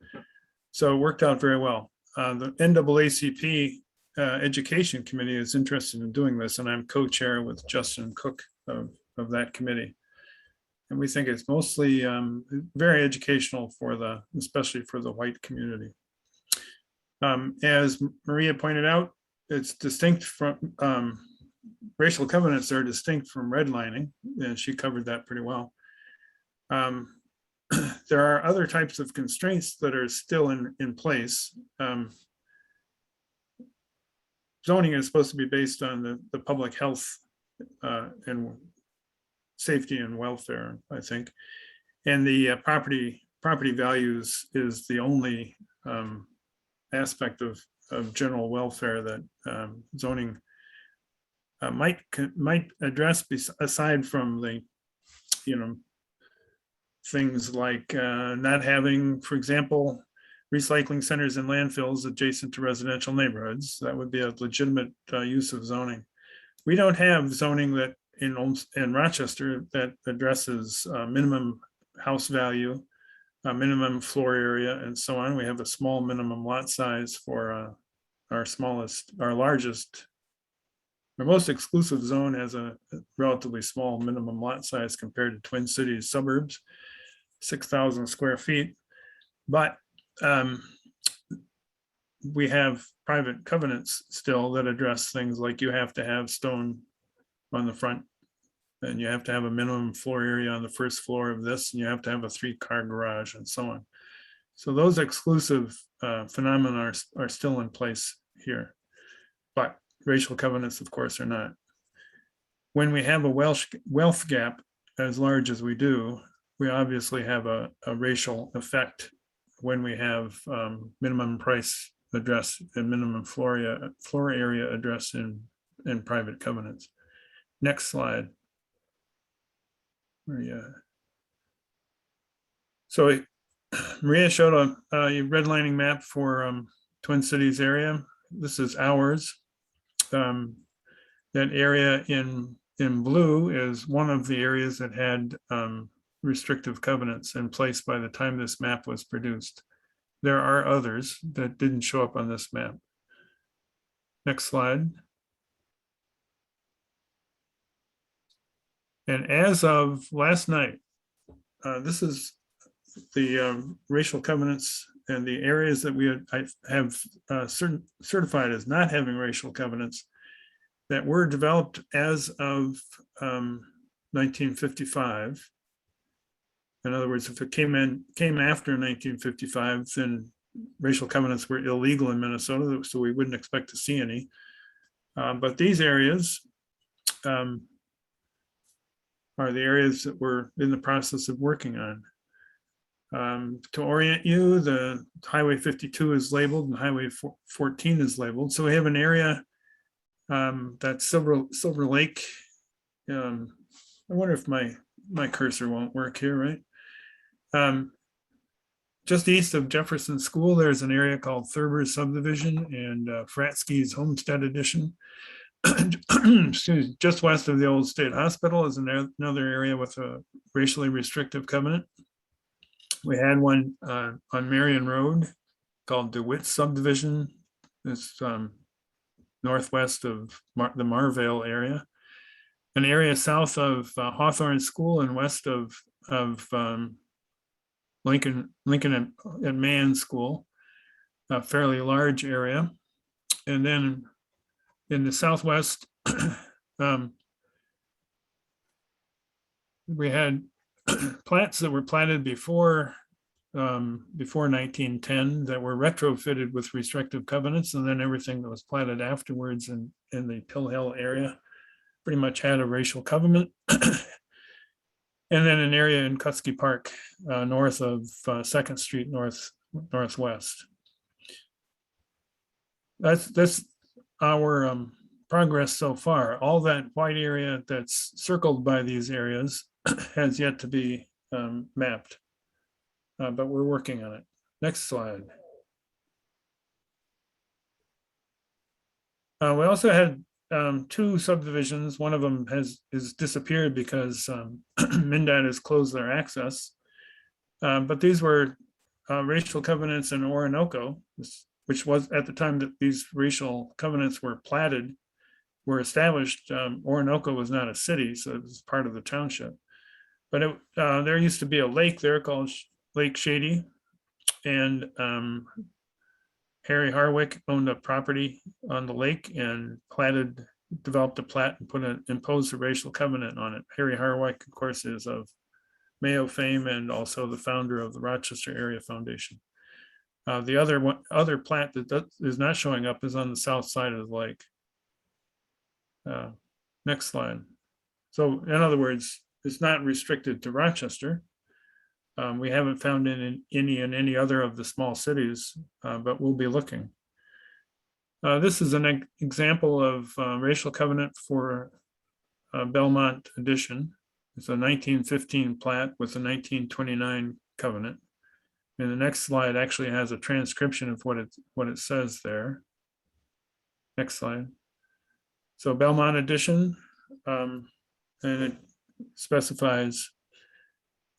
[SPEAKER 12] So it worked out very well. The NAACP Education Committee is interested in doing this, and I'm co-chair with Justin Cook of that committee. And we think it's mostly very educational especially for the white community. As Maria pointed out, it's distinct from racial covenants are distinct from redlining, and she covered that pretty well. There are other types of constraints that are still in place. Zoning is supposed to be based on the public health and safety and welfare, I think. And the property values is the only aspect of general welfare that zoning might address, aside from the things like not having, for example, recycling centers and landfills adjacent to residential neighborhoods. That would be a legitimate use of zoning. We don't have zoning that in Rochester that addresses minimum house value, minimum floor area, and so on. We have a small minimum lot size for our most exclusive zone has a relatively small minimum lot size compared to Twin Cities suburbs, 6,000 square feet. But we have private covenants still that address things like you have to have stone on the front, and you have to have a minimum floor area on the first floor of this, and you have to have a 3-car garage, and so on. So those exclusive phenomena are still in place here, but racial covenants, of course, are not. When we have a wealth gap as large as we do, we obviously have a racial effect when we have minimum price address and minimum floor area address in private covenants. Next slide. So Maria showed a redlining map for Twin Cities area. This is ours. That area in blue is one of the areas that had restrictive covenants in place by the time this map was produced. There are others that didn't show up on this map. Next slide. And as of last night, this is the racial covenants and the areas that I have certified as not having racial covenants. that were developed as of 1955. In other words, if it came after 1955, then racial covenants were illegal in Minnesota, so we wouldn't expect to see any. But these areas are the areas that we're in the process of working on. To orient you, the Highway 52 is labeled and Highway 14 is labeled. So we have an area that's Silver Lake. I wonder if my cursor won't work here, right? Just east of Jefferson School, there's an area called Thurber's Subdivision and Fratsky's Homestead Edition. Excuse me, just west of the old state hospital is another area with a racially restrictive covenant. We had one on Marion Road called DeWitt Subdivision. It's northwest of the Marvale area. An area south of Hawthorne School and west of Lincoln and Mann School, a fairly large area. And then in the southwest, we had plats that were platted before 1910 that were retrofitted with restrictive covenants, and then everything that was platted afterwards in the Pill Hill area pretty much had a racial covenant. And then an area in Kutsky Park, north of 2nd Street northwest. That's our progress so far. All that white area that's circled by these areas has yet to be mapped, but we're working on it. Next slide. We also had 2 subdivisions. One of them has disappeared because MnDOT has closed their access. But these were racial covenants in Orinoco, which was at the time that these racial covenants were platted, were established. Orinoco was not a city, so it was part of the township. But there used to be a lake there called Lake Shady, and Harry Harwick owned a property on the lake and developed a plat and imposed a racial covenant on it. Harry Harwick, of course, is of Mayo fame and also the founder of the Rochester Area Foundation. The other plat that is not showing up is on the south side of the lake. Next slide. So in other words, it's not restricted to Rochester. We haven't found any in any other of the small cities, but we'll be looking. This is an example of racial covenant for Belmont Addition. It's a 1915 plat with a 1929 covenant. And the next slide actually has a transcription of what it says there. Next slide. So Belmont Addition, and it specifies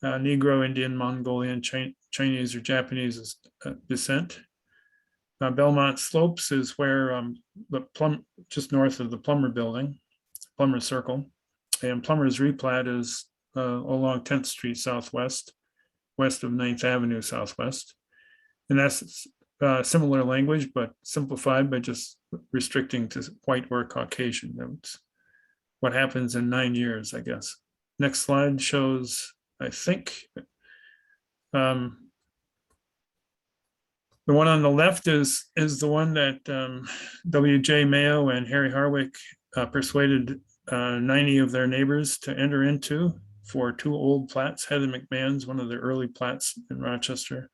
[SPEAKER 12] Negro, Indian, Mongolian, Chinese, or Japanese descent. Belmont Slopes is where just north of the Plummer Building, Plummer Circle, and Plummer's replat is along 10th Street Southwest, west of 9th Avenue Southwest. And that's similar language, but simplified by just restricting to white or Caucasian. That's what happens in 9 years, I guess. Next slide shows, I think, the one on the left is the one that W.J. Mayo and Harry Harwick persuaded 90 of their neighbors to enter into for 2 old plats, Heather McMahon's, one of the early plats in Rochester,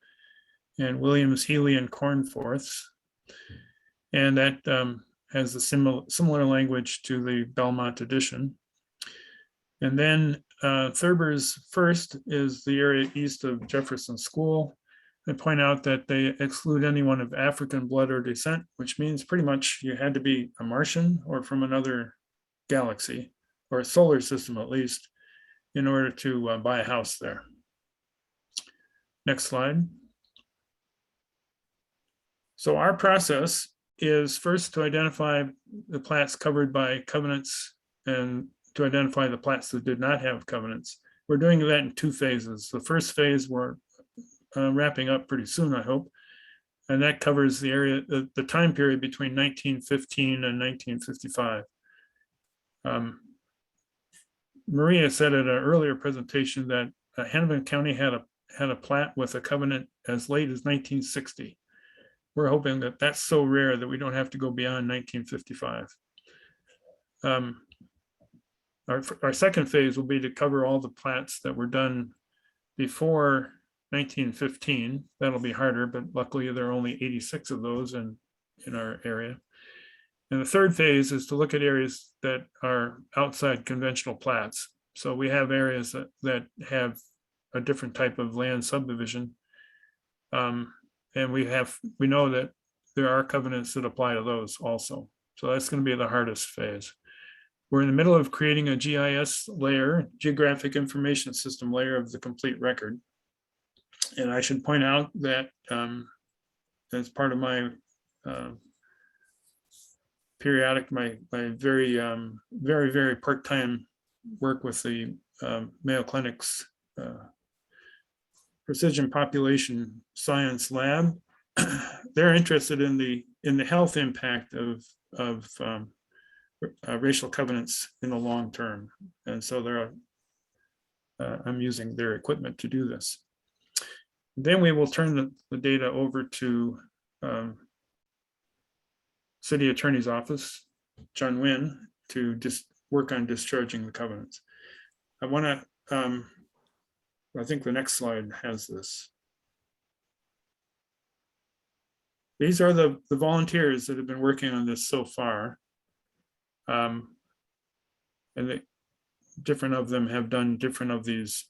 [SPEAKER 12] and Williams, Healy, and Cornforth's. And that has the similar language to the Belmont Addition. And then Thurber's First is the area east of Jefferson School. I point out that they exclude anyone of African blood or descent, which means pretty much you had to be a Martian or from another galaxy or a solar system at least in order to buy a house there. Next slide. So our process is first to identify the plats covered by covenants and to identify the plats that did not have covenants. We're doing that in 2 phases. The first phase we're wrapping up pretty soon, I hope. And that covers the area, the time period between 1915 and 1955. Maria said at an earlier presentation that Hennepin County had a plat with a covenant as late as 1960. We're hoping that that's so rare that we don't have to go beyond 1955. Our second phase will be to cover all the plats that were done before 1915. That'll be harder, but luckily there are only 86 of those in our area. And the third phase is to look at areas that are outside conventional plats. So we have areas that have a different type of land subdivision. And we know that there are covenants that apply to those also. So that's going to be the hardest phase. We're in the middle of creating a GIS layer, geographic information system layer of the complete record. And I should point out that as part of my periodic, my very, very part-time work with the Mayo Clinic's Precision Population Science Lab, they're interested in the health impact of racial covenants in the long term. And so I'm using their equipment to do this. Then we will turn the data over to City Attorney's Office, John Wynn, to just work on discharging the covenants. I want to, I think the next slide has this. These are the volunteers that have been working on this so far. And different of them have done different of these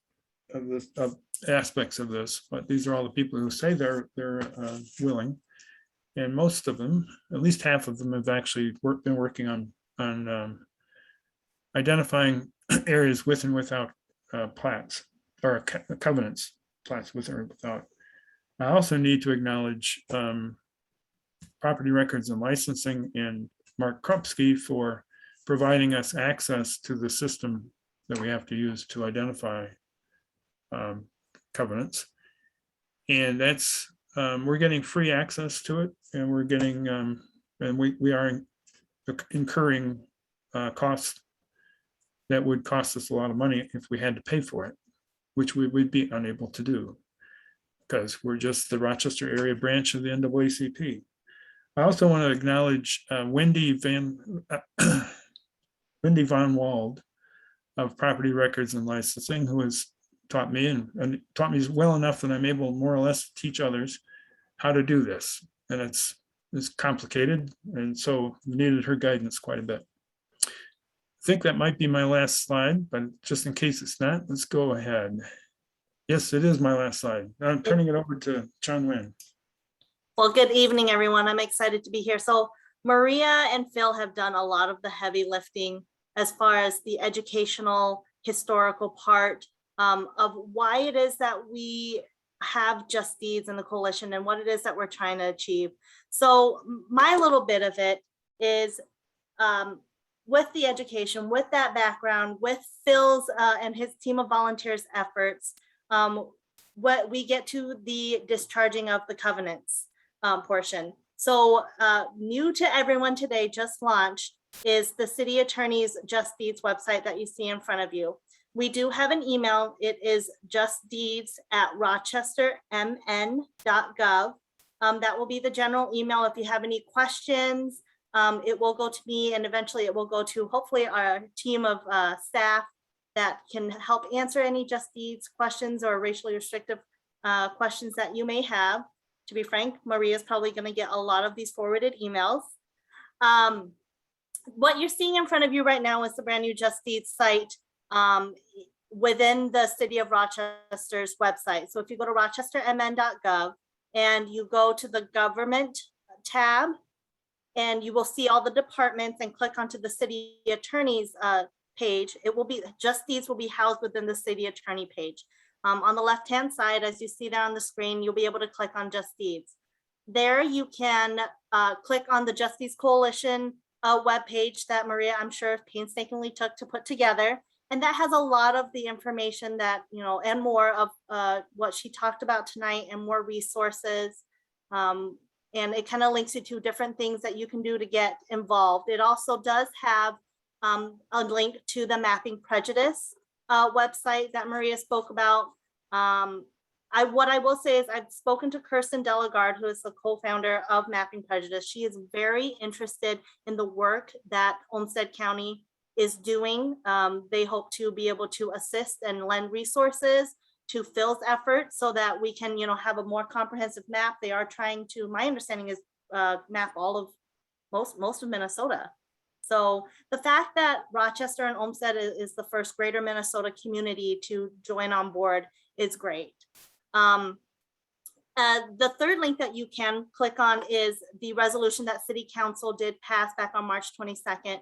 [SPEAKER 12] aspects of this, but these are all the people who say they're willing. And most of them, at least half of them, have actually been working on identifying areas with and without plats or covenants, plats with or without. I also need to acknowledge Property Records and Licensing and Mark Krupski for providing us access to the system that we have to use to identify covenants. And that's, we're getting free access to it, and we're getting, and we are incurring costs that would cost us a lot of money if we had to pay for it, which we would be unable to do because we're just the Rochester area branch of the NAACP. I also want to acknowledge Wendy Von Wald of Property Records and Licensing, who has taught me and taught me well enough that I'm able more or less to teach others how to do this. And it's complicated. And so we needed her guidance quite a bit. I think that might be my last slide, but just in case it's not, let's go ahead. Yes, it is my last slide. Now I'm turning it over to John Wynn.
[SPEAKER 13] Well, good evening, everyone. I'm excited to be here. So Maria and Phil have done a lot of the heavy lifting as far as the educational, historical part of why it is that we have Just Deeds in the coalition and what it is that we're trying to achieve. So my little bit of it is with the education, with that background, with Phil's and his team of volunteers efforts, what we get to the discharging of the covenants portion. So new to everyone today, just launched, is the City Attorney's Just Deeds website that you see in front of you. We do have an email. It is justdeeds@rochestermn.gov. That will be the general email. If you have any questions, it will go to me, and eventually it will go to hopefully our team of staff that can help answer any Just Deeds questions or racially restrictive questions that you may have. To be frank, Maria is probably going to get a lot of these forwarded emails. What you're seeing in front of you right now is the brand new Just Deeds site within the City of Rochester's website. So if you go to rochestermn.gov and you go to the government tab, and you will see all the departments and click onto the City Attorney's page, it will be Just Deeds will be housed within the City Attorney page. On the left-hand side, as you see there on the screen, you'll be able to click on Just Deeds. There you can click on the Just Deeds Coalition webpage that Maria, I'm sure, painstakingly took to put together. And that has a lot of the information that, you know, and more of what she talked about tonight and more resources. And it kind of links you to different things that you can do to get involved. It also does have a link to the Mapping Prejudice website that Maria spoke about. What I will say is I've spoken to Kirsten Delagard, who is the co-founder of Mapping Prejudice. She is very interested in the work that Olmsted County is doing. They hope to be able to assist and lend resources to Phil's effort so that we can, have a more comprehensive map. They are trying to, my understanding is map all of most of Minnesota. So the fact that Rochester and Olmsted is the first greater Minnesota community to join on board is great. The third link that you can click on is the resolution that City Council did pass back on March 22nd.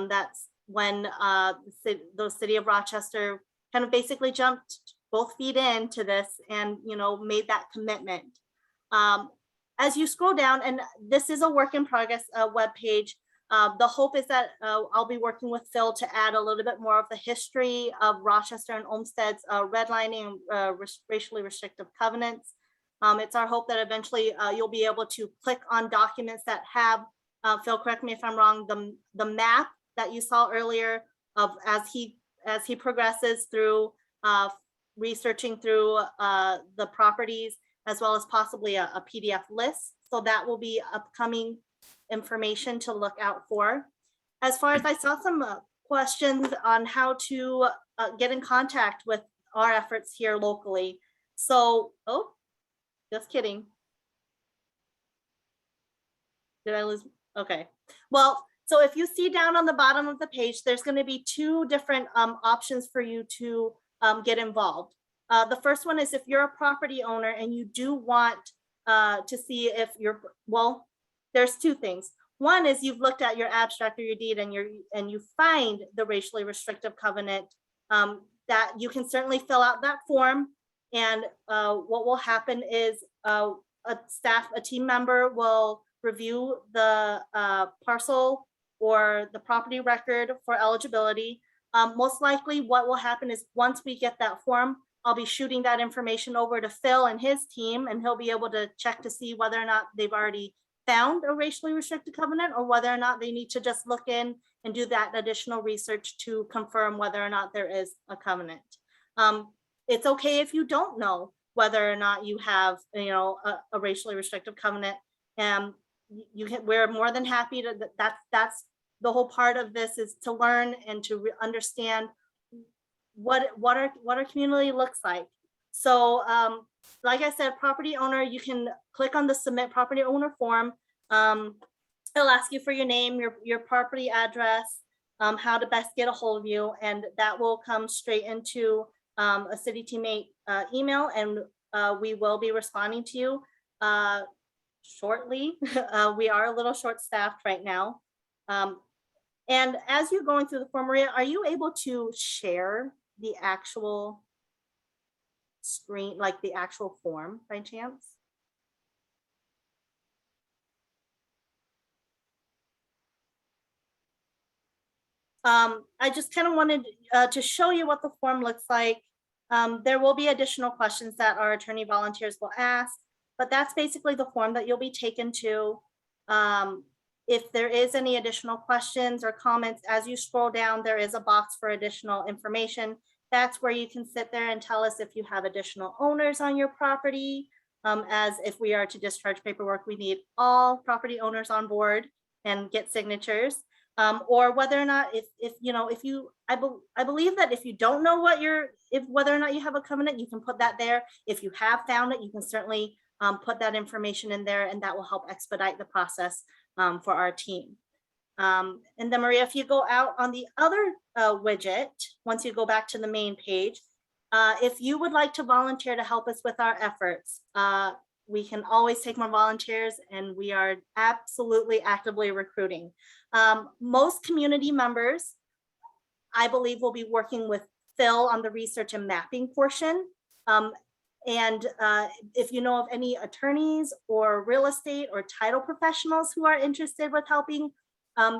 [SPEAKER 13] That's when the city of Rochester kind of basically jumped both feet into this and made that commitment. As you scroll down, and this is a work in progress webpage, the hope is that I'll be working with Phil to add a little bit more of the history of Rochester and Olmsted's redlining racially restrictive covenants. It's our hope that eventually you'll be able to click on documents that have, Phil, correct me if I'm wrong, the map that you saw earlier of as he progresses through researching through the properties, as well as possibly a PDF list. So that will be upcoming information to look out for. As far as I saw some questions on how to get in contact with our efforts here locally. So, oh, just kidding. Did I lose? Okay. Well, so if you see down on the bottom of the page, there's going to be two different options for you to get involved. The first one is if you're a property owner and you do want to see if you're, well, there's two things. One is you've looked at your abstract or your deed and you find the racially restrictive covenant, that you can certainly fill out that form. And what will happen is a team member will review the parcel or the property record for eligibility. Most likely what will happen is once we get that form, I'll be shooting that information over to Phil and his team, and he'll be able to check to see whether or not they've already found a racially restricted covenant or whether or not they need to just look in and do that additional research to confirm whether or not there is a covenant. It's okay if you don't know whether or not you have, a racially restrictive covenant. We're more than happy to, that's the whole part of this, is to learn and to understand what our community looks like. So like I said, property owner, you can click on the submit property owner form. It'll ask you for your name, your property address, how to best get a hold of you, and that will come straight into a city teammate email, and we will be responding to you shortly. We are a little short-staffed right now. And as you're going through the form, Maria, are you able to share the actual screen, like the actual form by chance? I just kind of wanted to show you what the form looks like. There will be additional questions that our attorney volunteers will ask, but that's basically the form that you'll be taken to. If there is any additional questions or comments, as you scroll down, there is a box for additional information. That's where you can sit there and tell us if you have additional owners on your property. As if we are to discharge paperwork, we need all property owners on board and get signatures. Or whether or not I believe that if you don't know whether or not you have a covenant, you can put that there. If you have found it, you can certainly put that information in there, and that will help expedite the process for our team. And then Maria, if you go out on the other widget, once you go back to the main page, if you would like to volunteer to help us with our efforts, we can always take more volunteers, and we are absolutely actively recruiting. Most community members, I believe, will be working with Phil on the research and mapping portion. And if you know of any attorneys or real estate or title professionals who are interested with helping,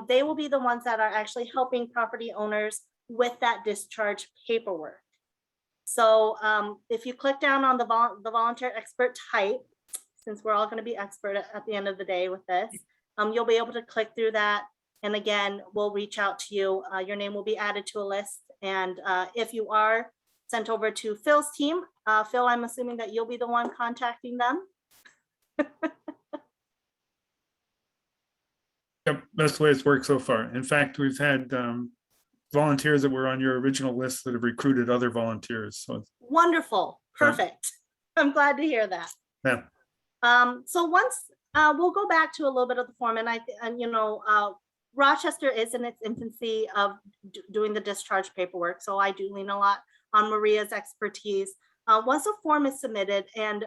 [SPEAKER 13] they will be the ones that are actually helping property owners with that discharge paperwork. So if you click down on the volunteer expert type, since we're all going to be expert at the end of the day with this, you'll be able to click through that. And again, we'll reach out to you. Your name will be added to a list. And if you are sent over to Phil's team, Phil, I'm assuming that you'll be the one contacting them.
[SPEAKER 12] Yep, that's the way it's worked so far. In fact, we've had volunteers that were on your original list that have recruited other volunteers. So
[SPEAKER 13] Wonderful, perfect. I'm glad to hear that.
[SPEAKER 12] yeah.
[SPEAKER 13] So once we'll go back to a little bit of the form, and you know, Rochester is in its infancy of doing the discharge paperwork. So I do lean a lot on Maria's expertise. Once a form is submitted and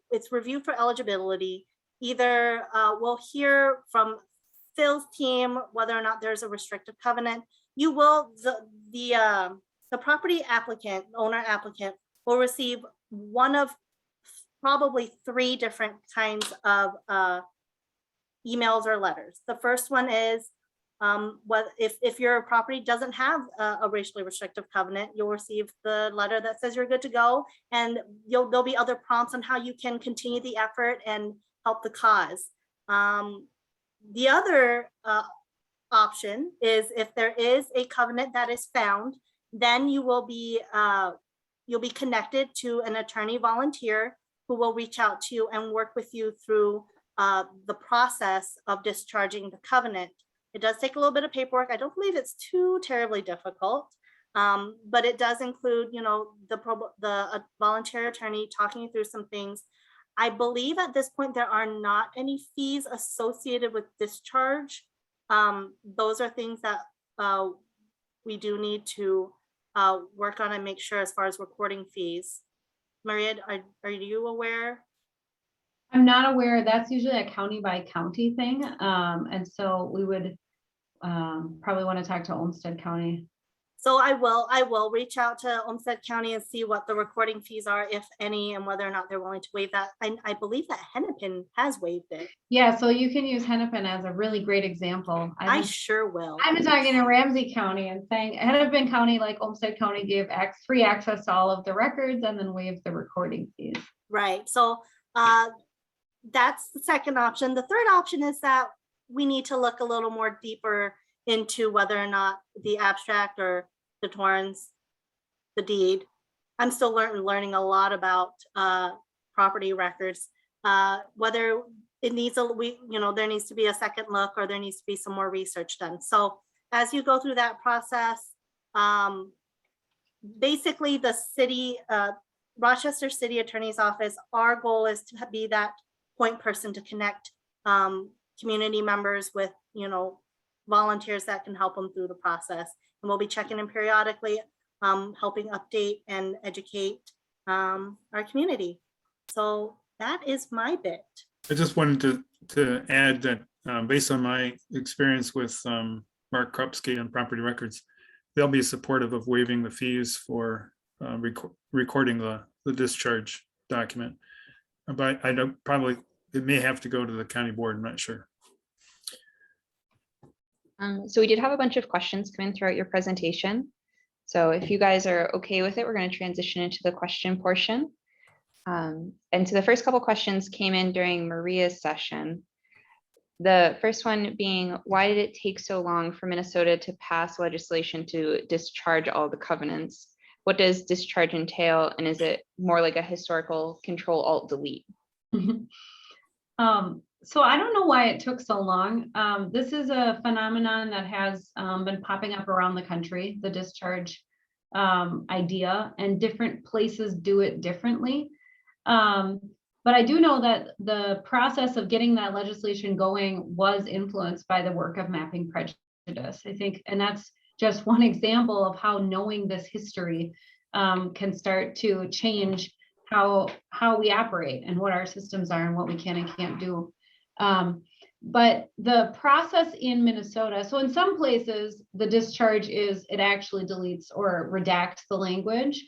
[SPEAKER 13] it's reviewed for eligibility, either we'll hear from Phil's team whether or not there's a restrictive covenant. You will, the property applicant, owner applicant, will receive one of probably 3 different kinds of emails or letters. The first one is if your property doesn't have a racially restrictive covenant, you'll receive the letter that says you're good to go, and there'll be other prompts on how you can continue the effort and help the cause. The other option is if there is a covenant that is found, then you will be you'll be connected to an attorney volunteer who will reach out to you and work with you through the process of discharging the covenant. It does take a little bit of paperwork. I don't believe it's too terribly difficult, but it does include, you know, the volunteer attorney talking you through some things. I believe at this point there are not any fees associated with discharge. Those are things that we do need to work on and make sure as far as recording fees. Maria, are you aware?
[SPEAKER 2] I'm not aware. That's usually a county by county thing. And so we would probably want to talk to Olmsted County.
[SPEAKER 13] So I will reach out to Olmsted County and see what the recording fees are, if any, and whether or not they're willing to waive that. I believe that Hennepin has waived it.
[SPEAKER 2] Yeah, so you can use Hennepin as a really great example.
[SPEAKER 13] I sure will.
[SPEAKER 2] I've been talking to Ramsey County and saying Hennepin County, like Olmsted County, gave free access to all of the records and then waived the recording fees.
[SPEAKER 13] Right. So that's the second option. The third option is that we need to look a little more deeper into whether or not the abstract or the Torrens, the deed. I'm still learning a lot about property records, whether it needs there needs to be a second look or there needs to be some more research done. So as you go through that process, basically the city, Rochester City Attorney's Office, our goal is to be that point person to connect community members with, volunteers that can help them through the process. And we'll be checking in periodically, helping update and educate our community. So that is my bit.
[SPEAKER 12] I just wanted to add that based on my experience with Mark Krupski on property records, they'll be supportive of waiving the fees for recording the discharge document. But I don't it may have to go to the county board, I'm not sure.
[SPEAKER 1] So we did have a bunch of questions come in throughout your presentation. So if you guys are okay with it, we're going to transition into the question portion. And so the first couple questions came in during Maria's session. The first one being, why did it take so long for Minnesota to pass legislation to discharge all the covenants? What does discharge entail? And is it more like a historical Control Alt Delete?
[SPEAKER 2] So I don't know why it took so long. This is a phenomenon that has been popping up around the country, the discharge idea, and different places do it differently. But I do know that the process of getting that legislation going was influenced by the work of mapping prejudice, I think, and that's just one example of how knowing this history can start to change how we operate and what our systems are and what we can and can't do. But the process in Minnesota, so in some places, the discharge is it actually deletes or redacts the language.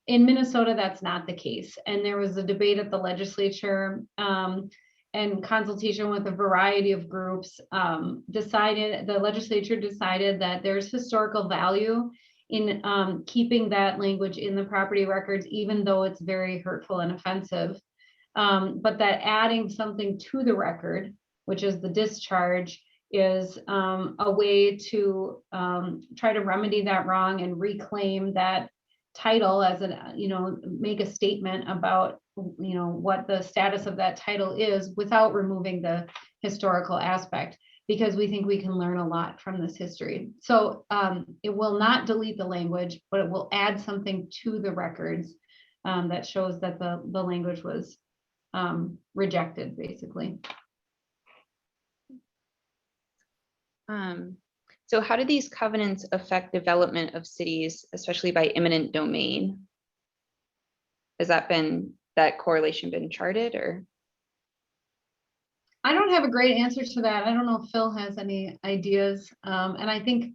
[SPEAKER 2] In Minnesota, that's not the case. And there was a debate at the legislature and consultation with a variety of groups the legislature decided that there's historical value in keeping that language in the property records, even though it's very hurtful and offensive. But that adding something to the record, which is the discharge, is a way to try to remedy that wrong and reclaim that title as a, make a statement about, what the status of that title is without removing the historical aspect, because we think we can learn a lot from this history. So it will not delete the language, but it will add something to the records that shows that the language was rejected, basically.
[SPEAKER 1] So how do these covenants affect development of cities, especially by eminent domain? Has that correlation been charted, or?
[SPEAKER 2] I don't have a great answer to that. I don't know if Phil has any ideas. And I think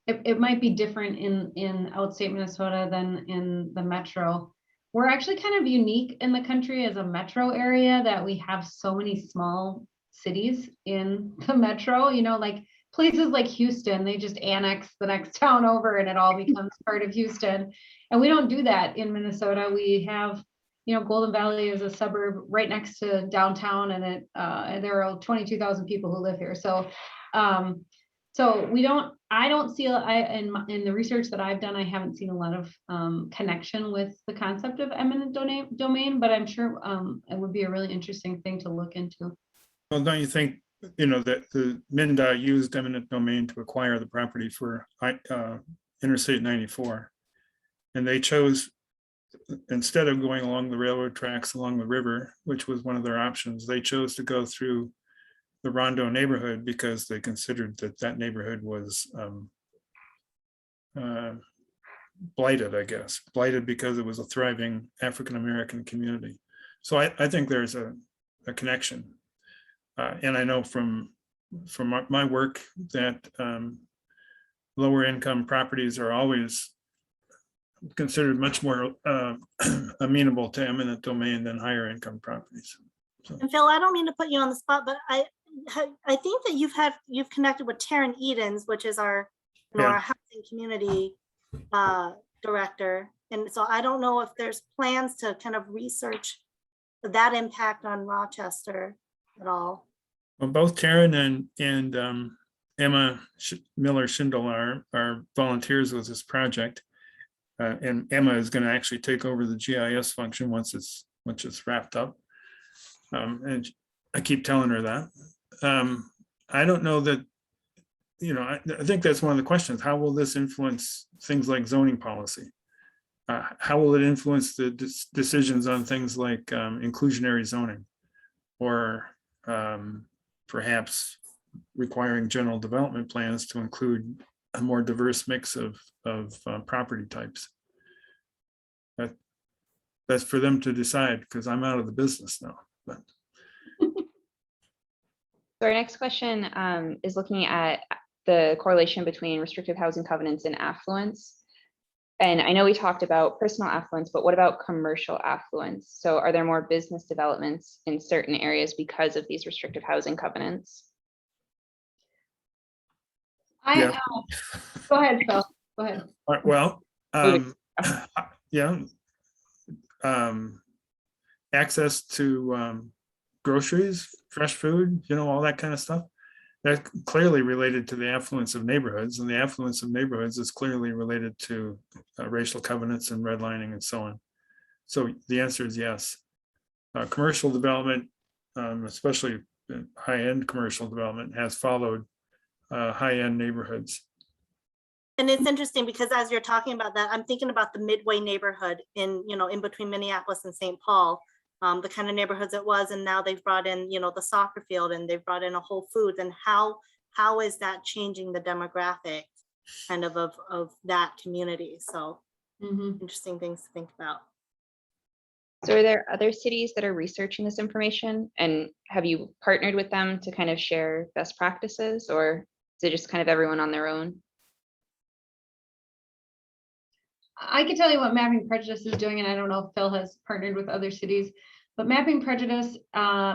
[SPEAKER 2] it might be different in outstate Minnesota than in the metro. We're actually kind of unique in the country as a metro area that we have so many small cities in the metro, like places like Houston, they just annex the next town over and it all becomes part of Houston. And we don't do that in Minnesota. We have, Golden Valley is a suburb right next to downtown, and there are 22,000 people who live here. So, I don't see, in the research that I've done, I haven't seen a lot of connection with the concept of eminent domain, but I'm sure it would be a really interesting thing to look into.
[SPEAKER 12] Well, don't you think, that the MnDOT used eminent domain to acquire the property for Interstate 94? And they chose, instead of going along the railroad tracks along the river, which was one of their options, they chose to go through the Rondo neighborhood because they considered that neighborhood was blighted, I guess. Blighted because it was a thriving African-American community. So I think there's a connection. And I know from my work that lower income properties are always considered much more amenable to eminent domain than higher income properties. So.
[SPEAKER 13] And Phil, I don't mean to put you on the spot, but I think that you've connected with Taryn Edens, which is our housing community director. And so I don't know if there's plans to kind of research that impact on Rochester at all.
[SPEAKER 12] Well, both Taryn and Emma Miller Schindel are volunteers with this project. And Emma is going to actually take over the GIS function once it's wrapped up. And I keep telling her that. I don't know that, I think that's one of the questions. How will this influence things like zoning policy? How will it influence the decisions on things like inclusionary zoning, or perhaps requiring general development plans to include a more diverse mix of property types? That's for them to decide, because I'm out of the business now. But.
[SPEAKER 1] So our next question is looking at the correlation between restrictive housing covenants and affluence. And I know we talked about personal affluence, but what about commercial affluence? So are there more business developments in certain areas because of these restrictive housing covenants?
[SPEAKER 2] Go ahead, Phil. Go ahead.
[SPEAKER 12] Well, access to groceries, fresh food, all that kind of stuff. That's clearly related to the affluence of neighborhoods, and the affluence of neighborhoods is clearly related to racial covenants and redlining and so on. So the answer is yes. Commercial development, especially high-end commercial development, has followed high-end neighborhoods.
[SPEAKER 13] And it's interesting because as you're talking about that, I'm thinking about the Midway neighborhood in between Minneapolis and St. Paul, the kind of neighborhoods it was, and now they've brought in, the soccer field, and they've brought in a Whole Foods, and how is that changing the demographic kind of that community? So interesting things to think about.
[SPEAKER 1] So are there other cities that are researching this information, and have you partnered with them to kind of share best practices, or is it just kind of everyone on their own?
[SPEAKER 2] I can tell you what Mapping Prejudice is doing, and I don't know if Phil has partnered with other cities, but Mapping Prejudice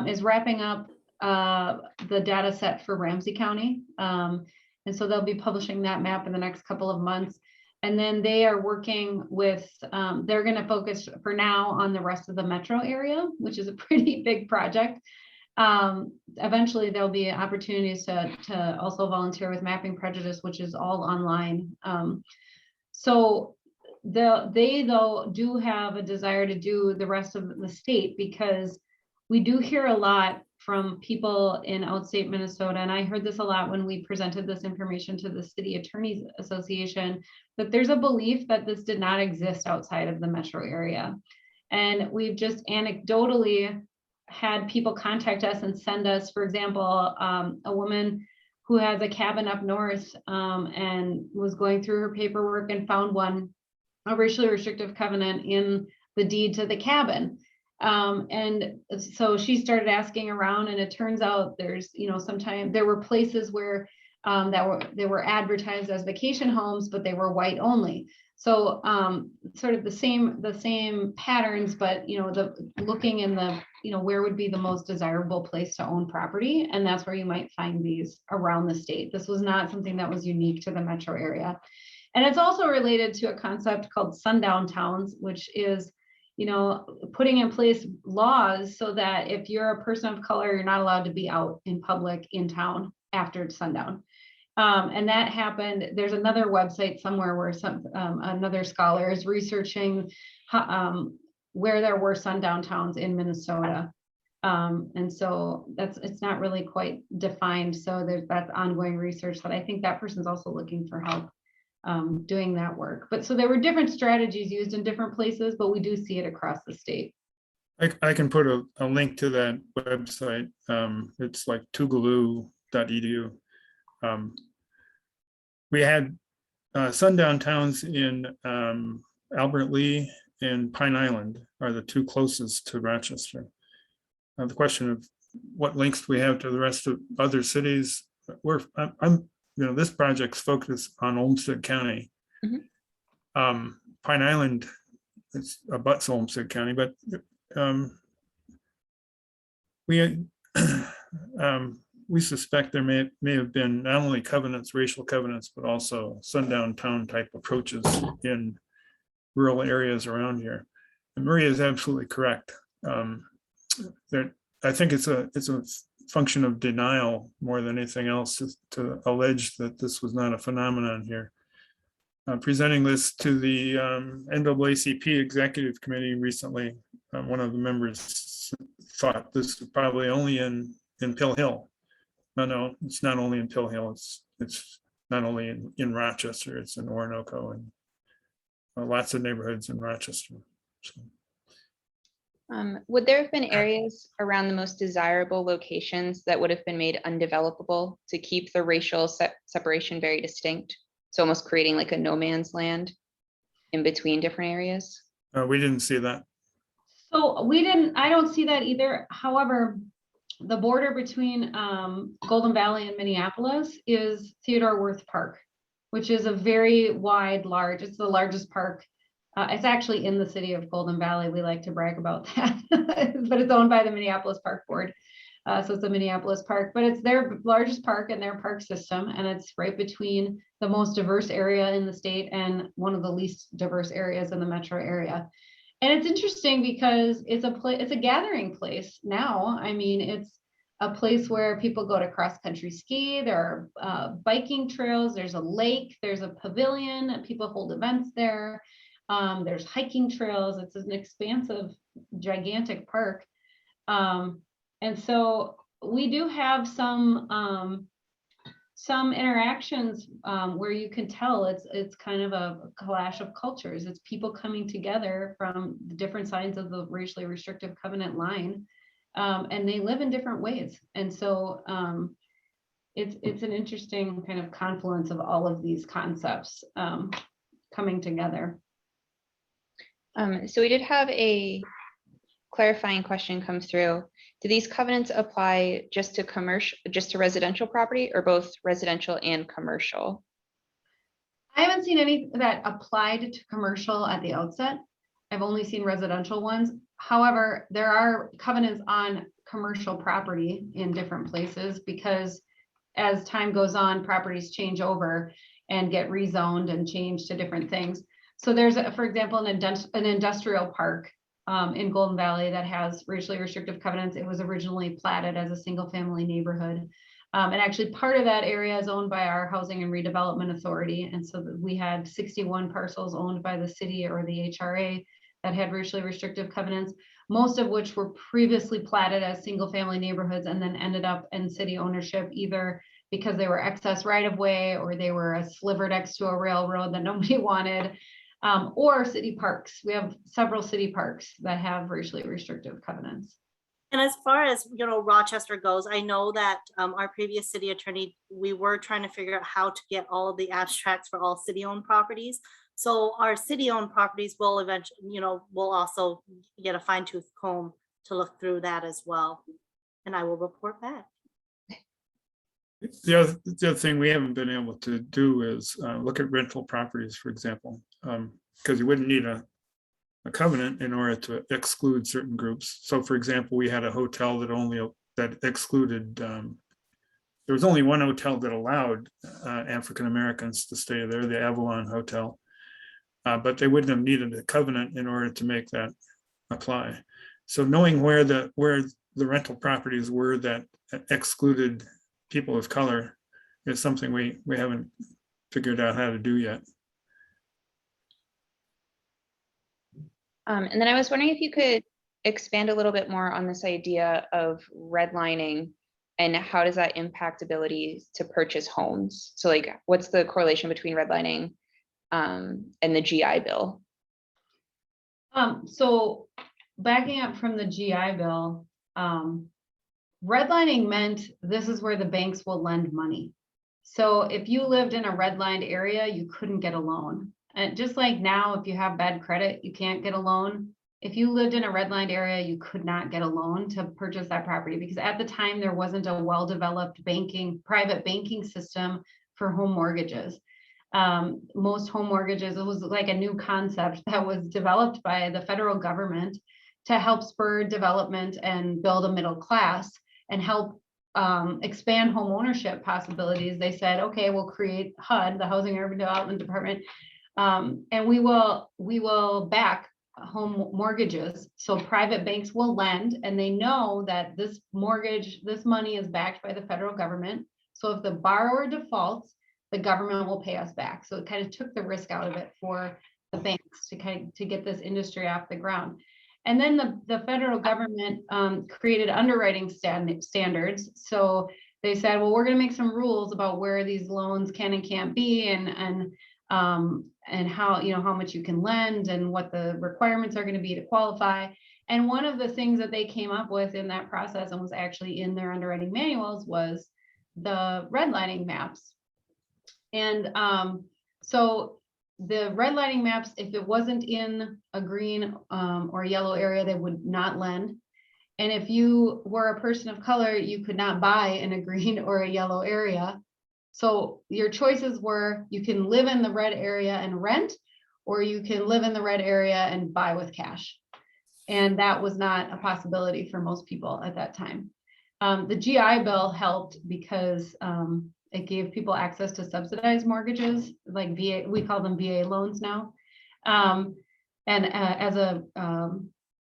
[SPEAKER 2] is wrapping up the data set for Ramsey County. And so they'll be publishing that map in the next couple of months. And then they are working with, they're going to focus for now on the rest of the metro area, which is a pretty big project. Eventually there'll be opportunities to also volunteer with Mapping Prejudice, which is all online. So they though do have a desire to do the rest of the state, because we do hear a lot from people in outstate Minnesota, and I heard this a lot when we presented this information to the City Attorneys Association, that there's a belief that this did not exist outside of the metro area. And we've just anecdotally had people contact us and send us, for example, a woman who has a cabin up north and was going through her paperwork and found a racially restrictive covenant in the deed to the cabin. And so she started asking around, and it turns out there's, sometimes there were places where they were advertised as vacation homes, but they were white only. So sort of the same patterns, but looking in the where would be the most desirable place to own property, and that's where you might find these around the state. This was not something that was unique to the metro area. And it's also related to a concept called sundown towns, which is putting in place laws so that if you're a person of color, you're not allowed to be out in public in town after sundown. And that happened. There's another website somewhere where another scholar is researching where there were sundown towns in Minnesota. And so it's not really quite defined. So that's ongoing research that I think that person's also looking for help doing that work. But so there were different strategies used in different places, but we do see it across the state.
[SPEAKER 12] I can put a link to that website. It's like tougaloo.edu. We had sundown towns in Albert Lee and Pine Island are the two closest to Rochester. The question of what links we have to the rest of other cities, this project's focused on Olmsted County. Mm-hmm. Pine Island, it's abuts Olmsted County, but we suspect there may have been not only racial covenants, but also sundown town type approaches in rural areas around here. And Maria is absolutely correct. I think it's a function of denial more than anything else to allege that this was not a phenomenon here. Presenting this to the NAACP Executive Committee recently, one of the members thought this was probably only in Pill Hill. No, it's not only in Pill Hill. It's not only in Rochester. It's in Orinoco and lots of neighborhoods in Rochester. So.
[SPEAKER 1] Would there have been areas around the most desirable locations that would have been made undevelopable to keep the racial separation very distinct? So almost creating like a no man's land in between different areas?
[SPEAKER 12] We didn't see that.
[SPEAKER 2] So I don't see that either. However, the border between Golden Valley and Minneapolis is Theodore Wirth Park, which is a very wide, it's the largest park. It's actually in the city of Golden Valley. We like to brag about that, but it's owned by the Minneapolis Park Board. So it's a Minneapolis park, but it's their largest park in their park system. And it's right between the most diverse area in the state and one of the least diverse areas in the metro area. And it's interesting because it's a gathering place now. I mean, it's a place where people go to cross-country ski. There are biking trails. There's a lake. There's a pavilion. People hold events there. There's hiking trails. It's an expansive, gigantic park. And so we do have some interactions where you can tell it's kind of a clash of cultures. It's people coming together from the different sides of the racially restrictive covenant line, and they live in different ways. And so it's an interesting kind of confluence of all of these concepts coming together.
[SPEAKER 1] So we did have a clarifying question come through. Do these covenants apply just to residential property, or both residential and commercial?
[SPEAKER 2] I haven't seen any that applied to commercial at the outset. I've only seen residential ones. However, there are covenants on commercial property in different places because as time goes on, properties change over and get rezoned and changed to different things. So there's, for example, an industrial park in Golden Valley that has racially restrictive covenants. It was originally platted as a single family neighborhood. And actually part of that area is owned by our Housing and Redevelopment Authority. And so we had 61 parcels owned by the city or the HRA that had racially restrictive covenants, most of which were previously platted as single family neighborhoods and then ended up in city ownership, either because they were excess right of way or they were a sliver next to a railroad that nobody wanted, or city parks. We have several city parks that have racially restrictive covenants.
[SPEAKER 13] And as far as, you know, Rochester goes, I know that our previous city attorney, we were trying to figure out how to get all of the abstracts for all city-owned properties. So our city-owned properties will eventually, you know, will also get a fine-tooth comb to look through that as well. And I will report back.
[SPEAKER 12] The other thing we haven't been able to do is look at rental properties, for example, because you wouldn't need a covenant in order to exclude certain groups. So for example, we had a hotel that excluded, there was only one hotel that allowed African Americans to stay there, the Avalon Hotel, but they wouldn't have needed a covenant in order to make that apply. So knowing where the rental properties were that excluded people of color is something we haven't figured out how to do yet.
[SPEAKER 1] And then I was wondering if you could expand a little bit more on this idea of redlining and how does that impact ability to purchase homes? So like, what's the correlation between redlining and the GI Bill?
[SPEAKER 2] So backing up from the GI Bill, redlining meant this is where the banks will lend money. So if you lived in a redlined area, you couldn't get a loan. And just like now, if you have bad credit, you can't get a loan. If you lived in a redlined area, you could not get a loan to purchase that property because at the time there wasn't a well-developed private banking system for home mortgages. Most home mortgages, it was like a new concept that was developed by the federal government to help spur development and build a middle class and help expand home ownership possibilities. They said, okay, we'll create HUD, the Housing and Urban Development Department, and we will back home mortgages. So private banks will lend, and they know that this money is backed by the federal government. So if the borrower defaults, the government will pay us back. So it kind of took the risk out of it for the banks to get this industry off the ground. And then the federal government created underwriting standards. So they said, well, we're going to make some rules about where these loans can and can't be, and how, you know, how much you can lend and what the requirements are going to be to qualify. And one of the things that they came up with in that process and was actually in their underwriting manuals was the redlining maps. And so the redlining maps, if it wasn't in a green or yellow area, they would not lend. And if you were a person of color, you could not buy in a green or a yellow area. So your choices were, you can live in the red area and rent, or you can live in the red area and buy with cash. And that was not a possibility for most people at that time. The GI Bill helped because it gave people access to subsidized mortgages, like VA, we call them VA loans now. And as a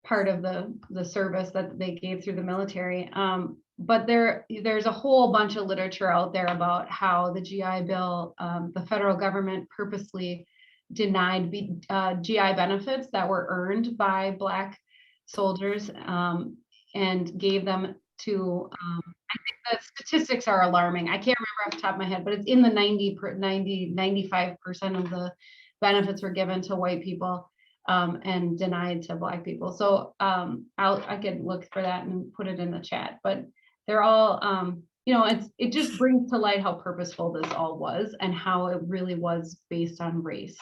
[SPEAKER 2] part of the service that they gave through the military. But there's a whole bunch of literature out there about how the GI Bill, the federal government purposely denied GI benefits that were earned by Black soldiers and gave them to, I think the statistics are alarming. I can't remember off the top of my head, but it's in the 95% of the benefits were given to white people and denied to Black people. So I could look for that and put it in the chat, but they're all, you know, it just brings to light how purposeful this all was and how it really was based on race.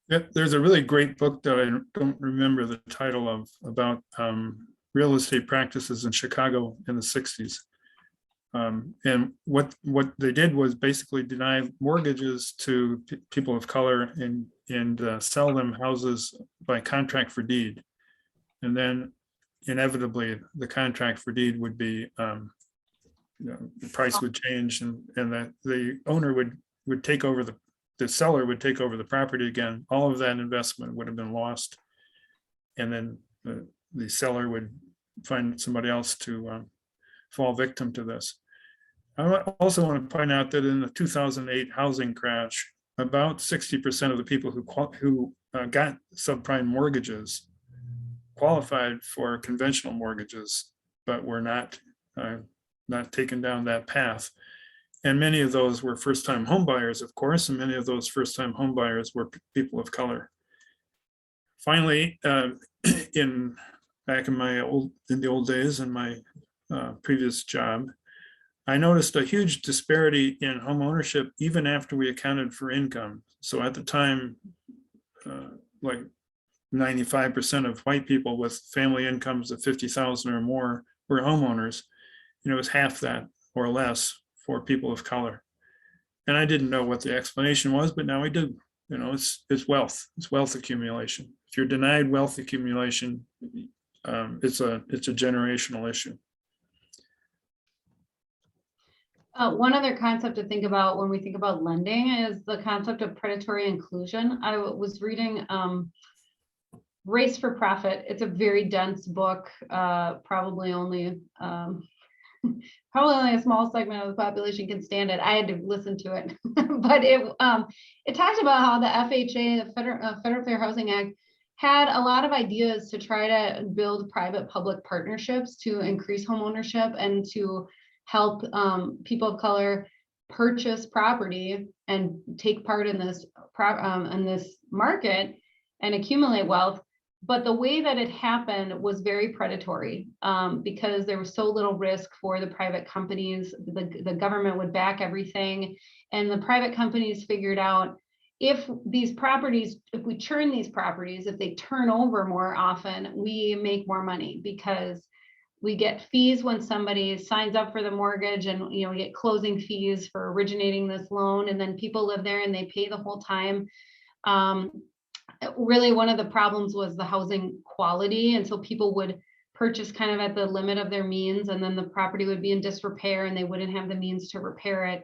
[SPEAKER 12] Yeah, there's a really great book that I don't remember the title of, about real estate practices in Chicago in the 60s. And what they did was basically deny mortgages to people of color and sell them houses by contract for deed. And then inevitably the contract for deed would be, you know, the price would change and that the owner would take over the seller would take over the property again. All of that investment would have been lost. and then the seller would find somebody else to fall victim to this. I also want to point out that in the 2008 housing crash, about 60% of the people who got subprime mortgages qualified for conventional mortgages, but were not taken down that path. And many of those were first-time home buyers, of course, and many of those first-time home buyers were people of color. Finally, back in the old days in my previous job, I noticed a huge disparity in home ownership even after we accounted for income. So at the time, like 95% of white people with family incomes of 50,000 or more were homeowners. It was half that or less for people of color. And I didn't know what the explanation was, but now I do. It's wealth accumulation. If you're denied wealth accumulation, it's a generational issue.
[SPEAKER 2] One other concept to think about when we think about lending is the concept of predatory inclusion. I was reading Race for Profit. It's a very dense book, probably only a small segment of the population can stand it. I had to listen to it, but it talked about how the FHA, the Federal Fair Housing Act, had a lot of ideas to try to build private-public partnerships to increase home ownership and to help people of color purchase property and take part in this market and accumulate wealth. But the way that it happened was very predatory because there was so little risk for the private companies. The government would back everything. And the private companies figured out if we churn these properties, if they turn over more often, we make more money because we get fees when somebody signs up for the mortgage, and we get closing fees for originating this loan, and then people live there and they pay the whole time. Really, one of the problems was the housing quality, and so people would purchase kind of at the limit of their means, and then the property would be in disrepair and they wouldn't have the means to repair it.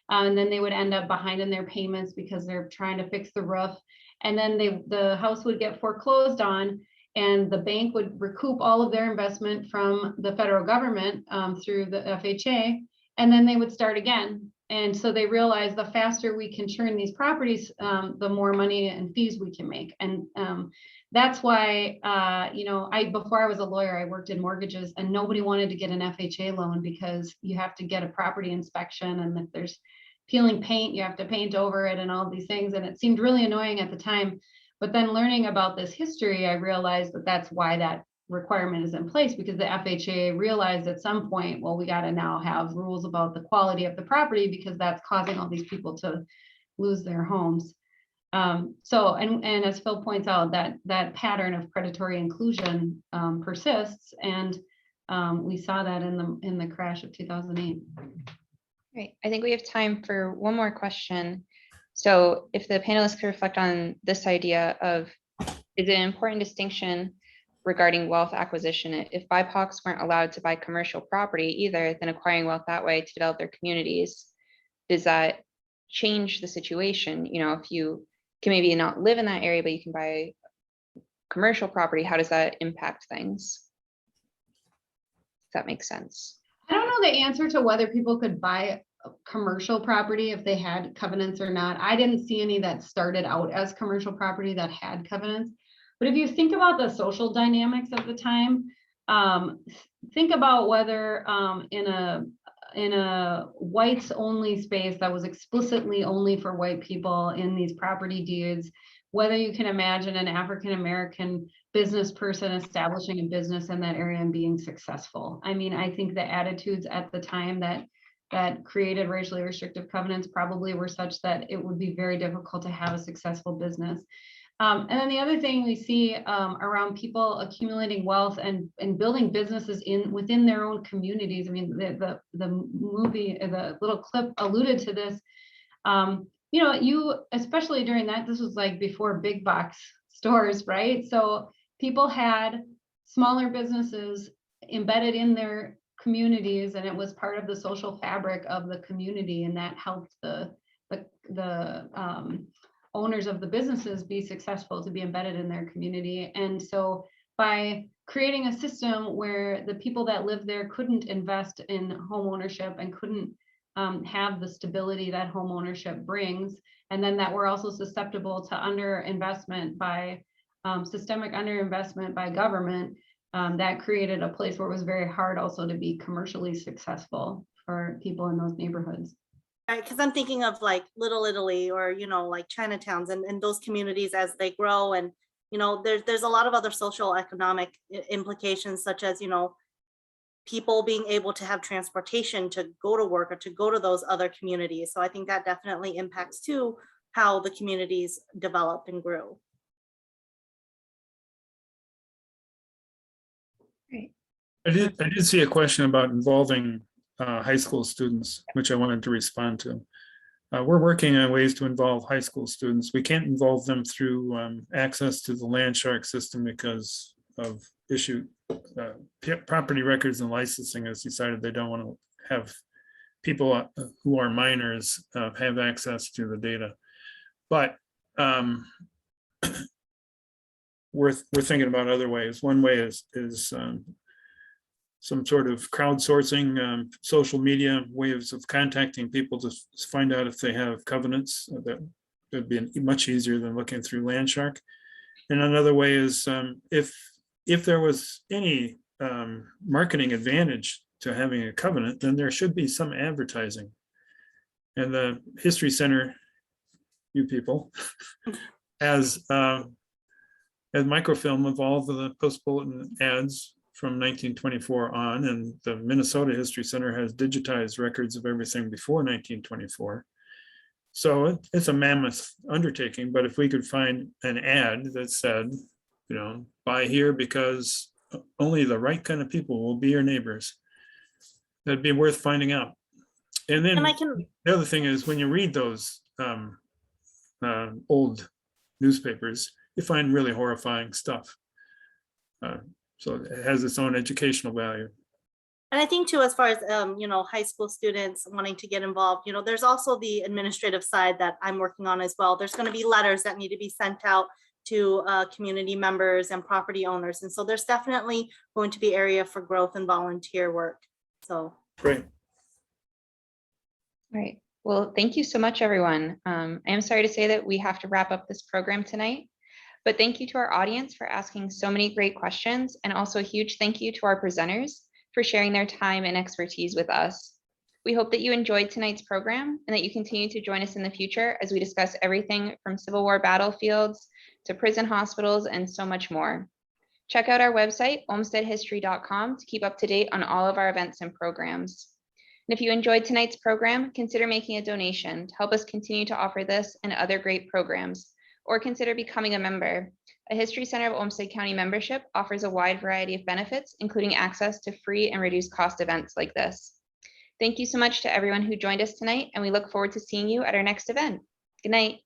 [SPEAKER 2] And then they would end up behind in their payments because they're trying to fix the roof, and then the house would get foreclosed on, and the bank would recoup all of their investment from the federal government through the FHA, and then they would start again. And so they realized the faster we can churn these properties, the more money and fees we can make. And that's why, before I was a lawyer, I worked in mortgages, and nobody wanted to get an FHA loan because you have to get a property inspection, and if there's peeling paint, you have to paint over it and all these things. And it seemed really annoying at the time. But then learning about this history, I realized that that's why that requirement is in place, because the FHA realized at some point, well, we got to now have rules about the quality of the property because that's causing all these people to lose their homes. And as Phil points out, that pattern of predatory inclusion persists, and we saw that in the crash of 2008.
[SPEAKER 1] Great. I think we have time for one more question. So if the panelists could reflect on this idea of, is it an important distinction regarding wealth acquisition? If BIPOCs weren't allowed to buy commercial property either, then acquiring wealth that way to develop their communities, does that change the situation? If you can maybe not live in that area, but you can buy commercial property, how does that impact things? Does that make sense?
[SPEAKER 2] I don't know the answer to whether people could buy commercial property if they had covenants or not. I didn't see any that started out as commercial property that had covenants. But if you think about the social dynamics of the time, think about whether in a whites only space that was explicitly only for white people in these property deeds, whether you can imagine an African-American business person establishing a business in that area and being successful. I mean, I think the attitudes at the time that created racially restrictive covenants probably were such that it would be very difficult to have a successful business. And then the other thing we see around people accumulating wealth and building businesses within their own communities. I mean, the movie, the little clip alluded to this. You especially during that, this was like before big box stores, right? So people had smaller businesses embedded in their communities, and it was part of the social fabric of the community, and that helped the owners of the businesses be successful to be embedded in their community. And so by creating a system where the people that live there couldn't invest in home ownership and couldn't have the stability that home ownership brings, and then that we're also susceptible to underinvestment by systemic underinvestment by government, that created a place where it was very hard also to be commercially successful for people in those neighborhoods.
[SPEAKER 13] Right, because I'm thinking of like Little Italy or, you know, like Chinatowns and those communities as they grow. And, you know, there's a lot of other social economic implications, such as, you know, people being able to have transportation to go to work or to go to those other communities. So I think that definitely impacts too how the communities develop and grow.
[SPEAKER 12] I did see a question about involving high school students, which I wanted to respond to. We're working on ways to involve high school students. We can't involve them through access to the land shark system because of property records and licensing has decided they don't want to have people who are minors have access to the data. But we're thinking about other ways. One way is some sort of crowdsourcing, social media ways of contacting people to find out if they have covenants. That would be much easier than looking through Landshark. And another way is if there was any marketing advantage to having a covenant, then there should be some advertising. And the History Center, you people, as microfilm of all of the post-bulletin ads from 1924 on, and the Minnesota History Center has digitized records of everything before 1924. So it's a mammoth undertaking, but if we could find an ad that said, you know, buy here because only the right kind of people will be your neighbors, that'd be worth finding out. And then the other thing is when you read those old newspapers, you find really horrifying stuff. So it has its own educational value.
[SPEAKER 13] And I think too, as far as, you know, high school students wanting to get involved, you know, there's also the administrative side that I'm working on as well. There's going to be letters that need to be sent out to community members and property owners. And so there's definitely going to be area for growth and volunteer work. So.
[SPEAKER 12] Great.
[SPEAKER 1] All right. Well, thank you so much, everyone. I am sorry to say that we have to wrap up this program tonight. But thank you to our audience for asking so many great questions, and also a huge thank you to our presenters for sharing their time and expertise with us. We hope that you enjoyed tonight's program and that you continue to join us in the future as we discuss everything from Civil War battlefields to prison hospitals and so much more. Check out our website, olmstedhistory.com, to keep up to date on all of our events and programs. And if you enjoyed tonight's program, consider making a donation to help us continue to offer this and other great programs, or consider becoming a member. A History Center of Olmsted County membership offers a wide variety of benefits, including access to free and reduced cost events like this. Thank you so much to everyone who joined us tonight, and we look forward to seeing you at our next event. Good night.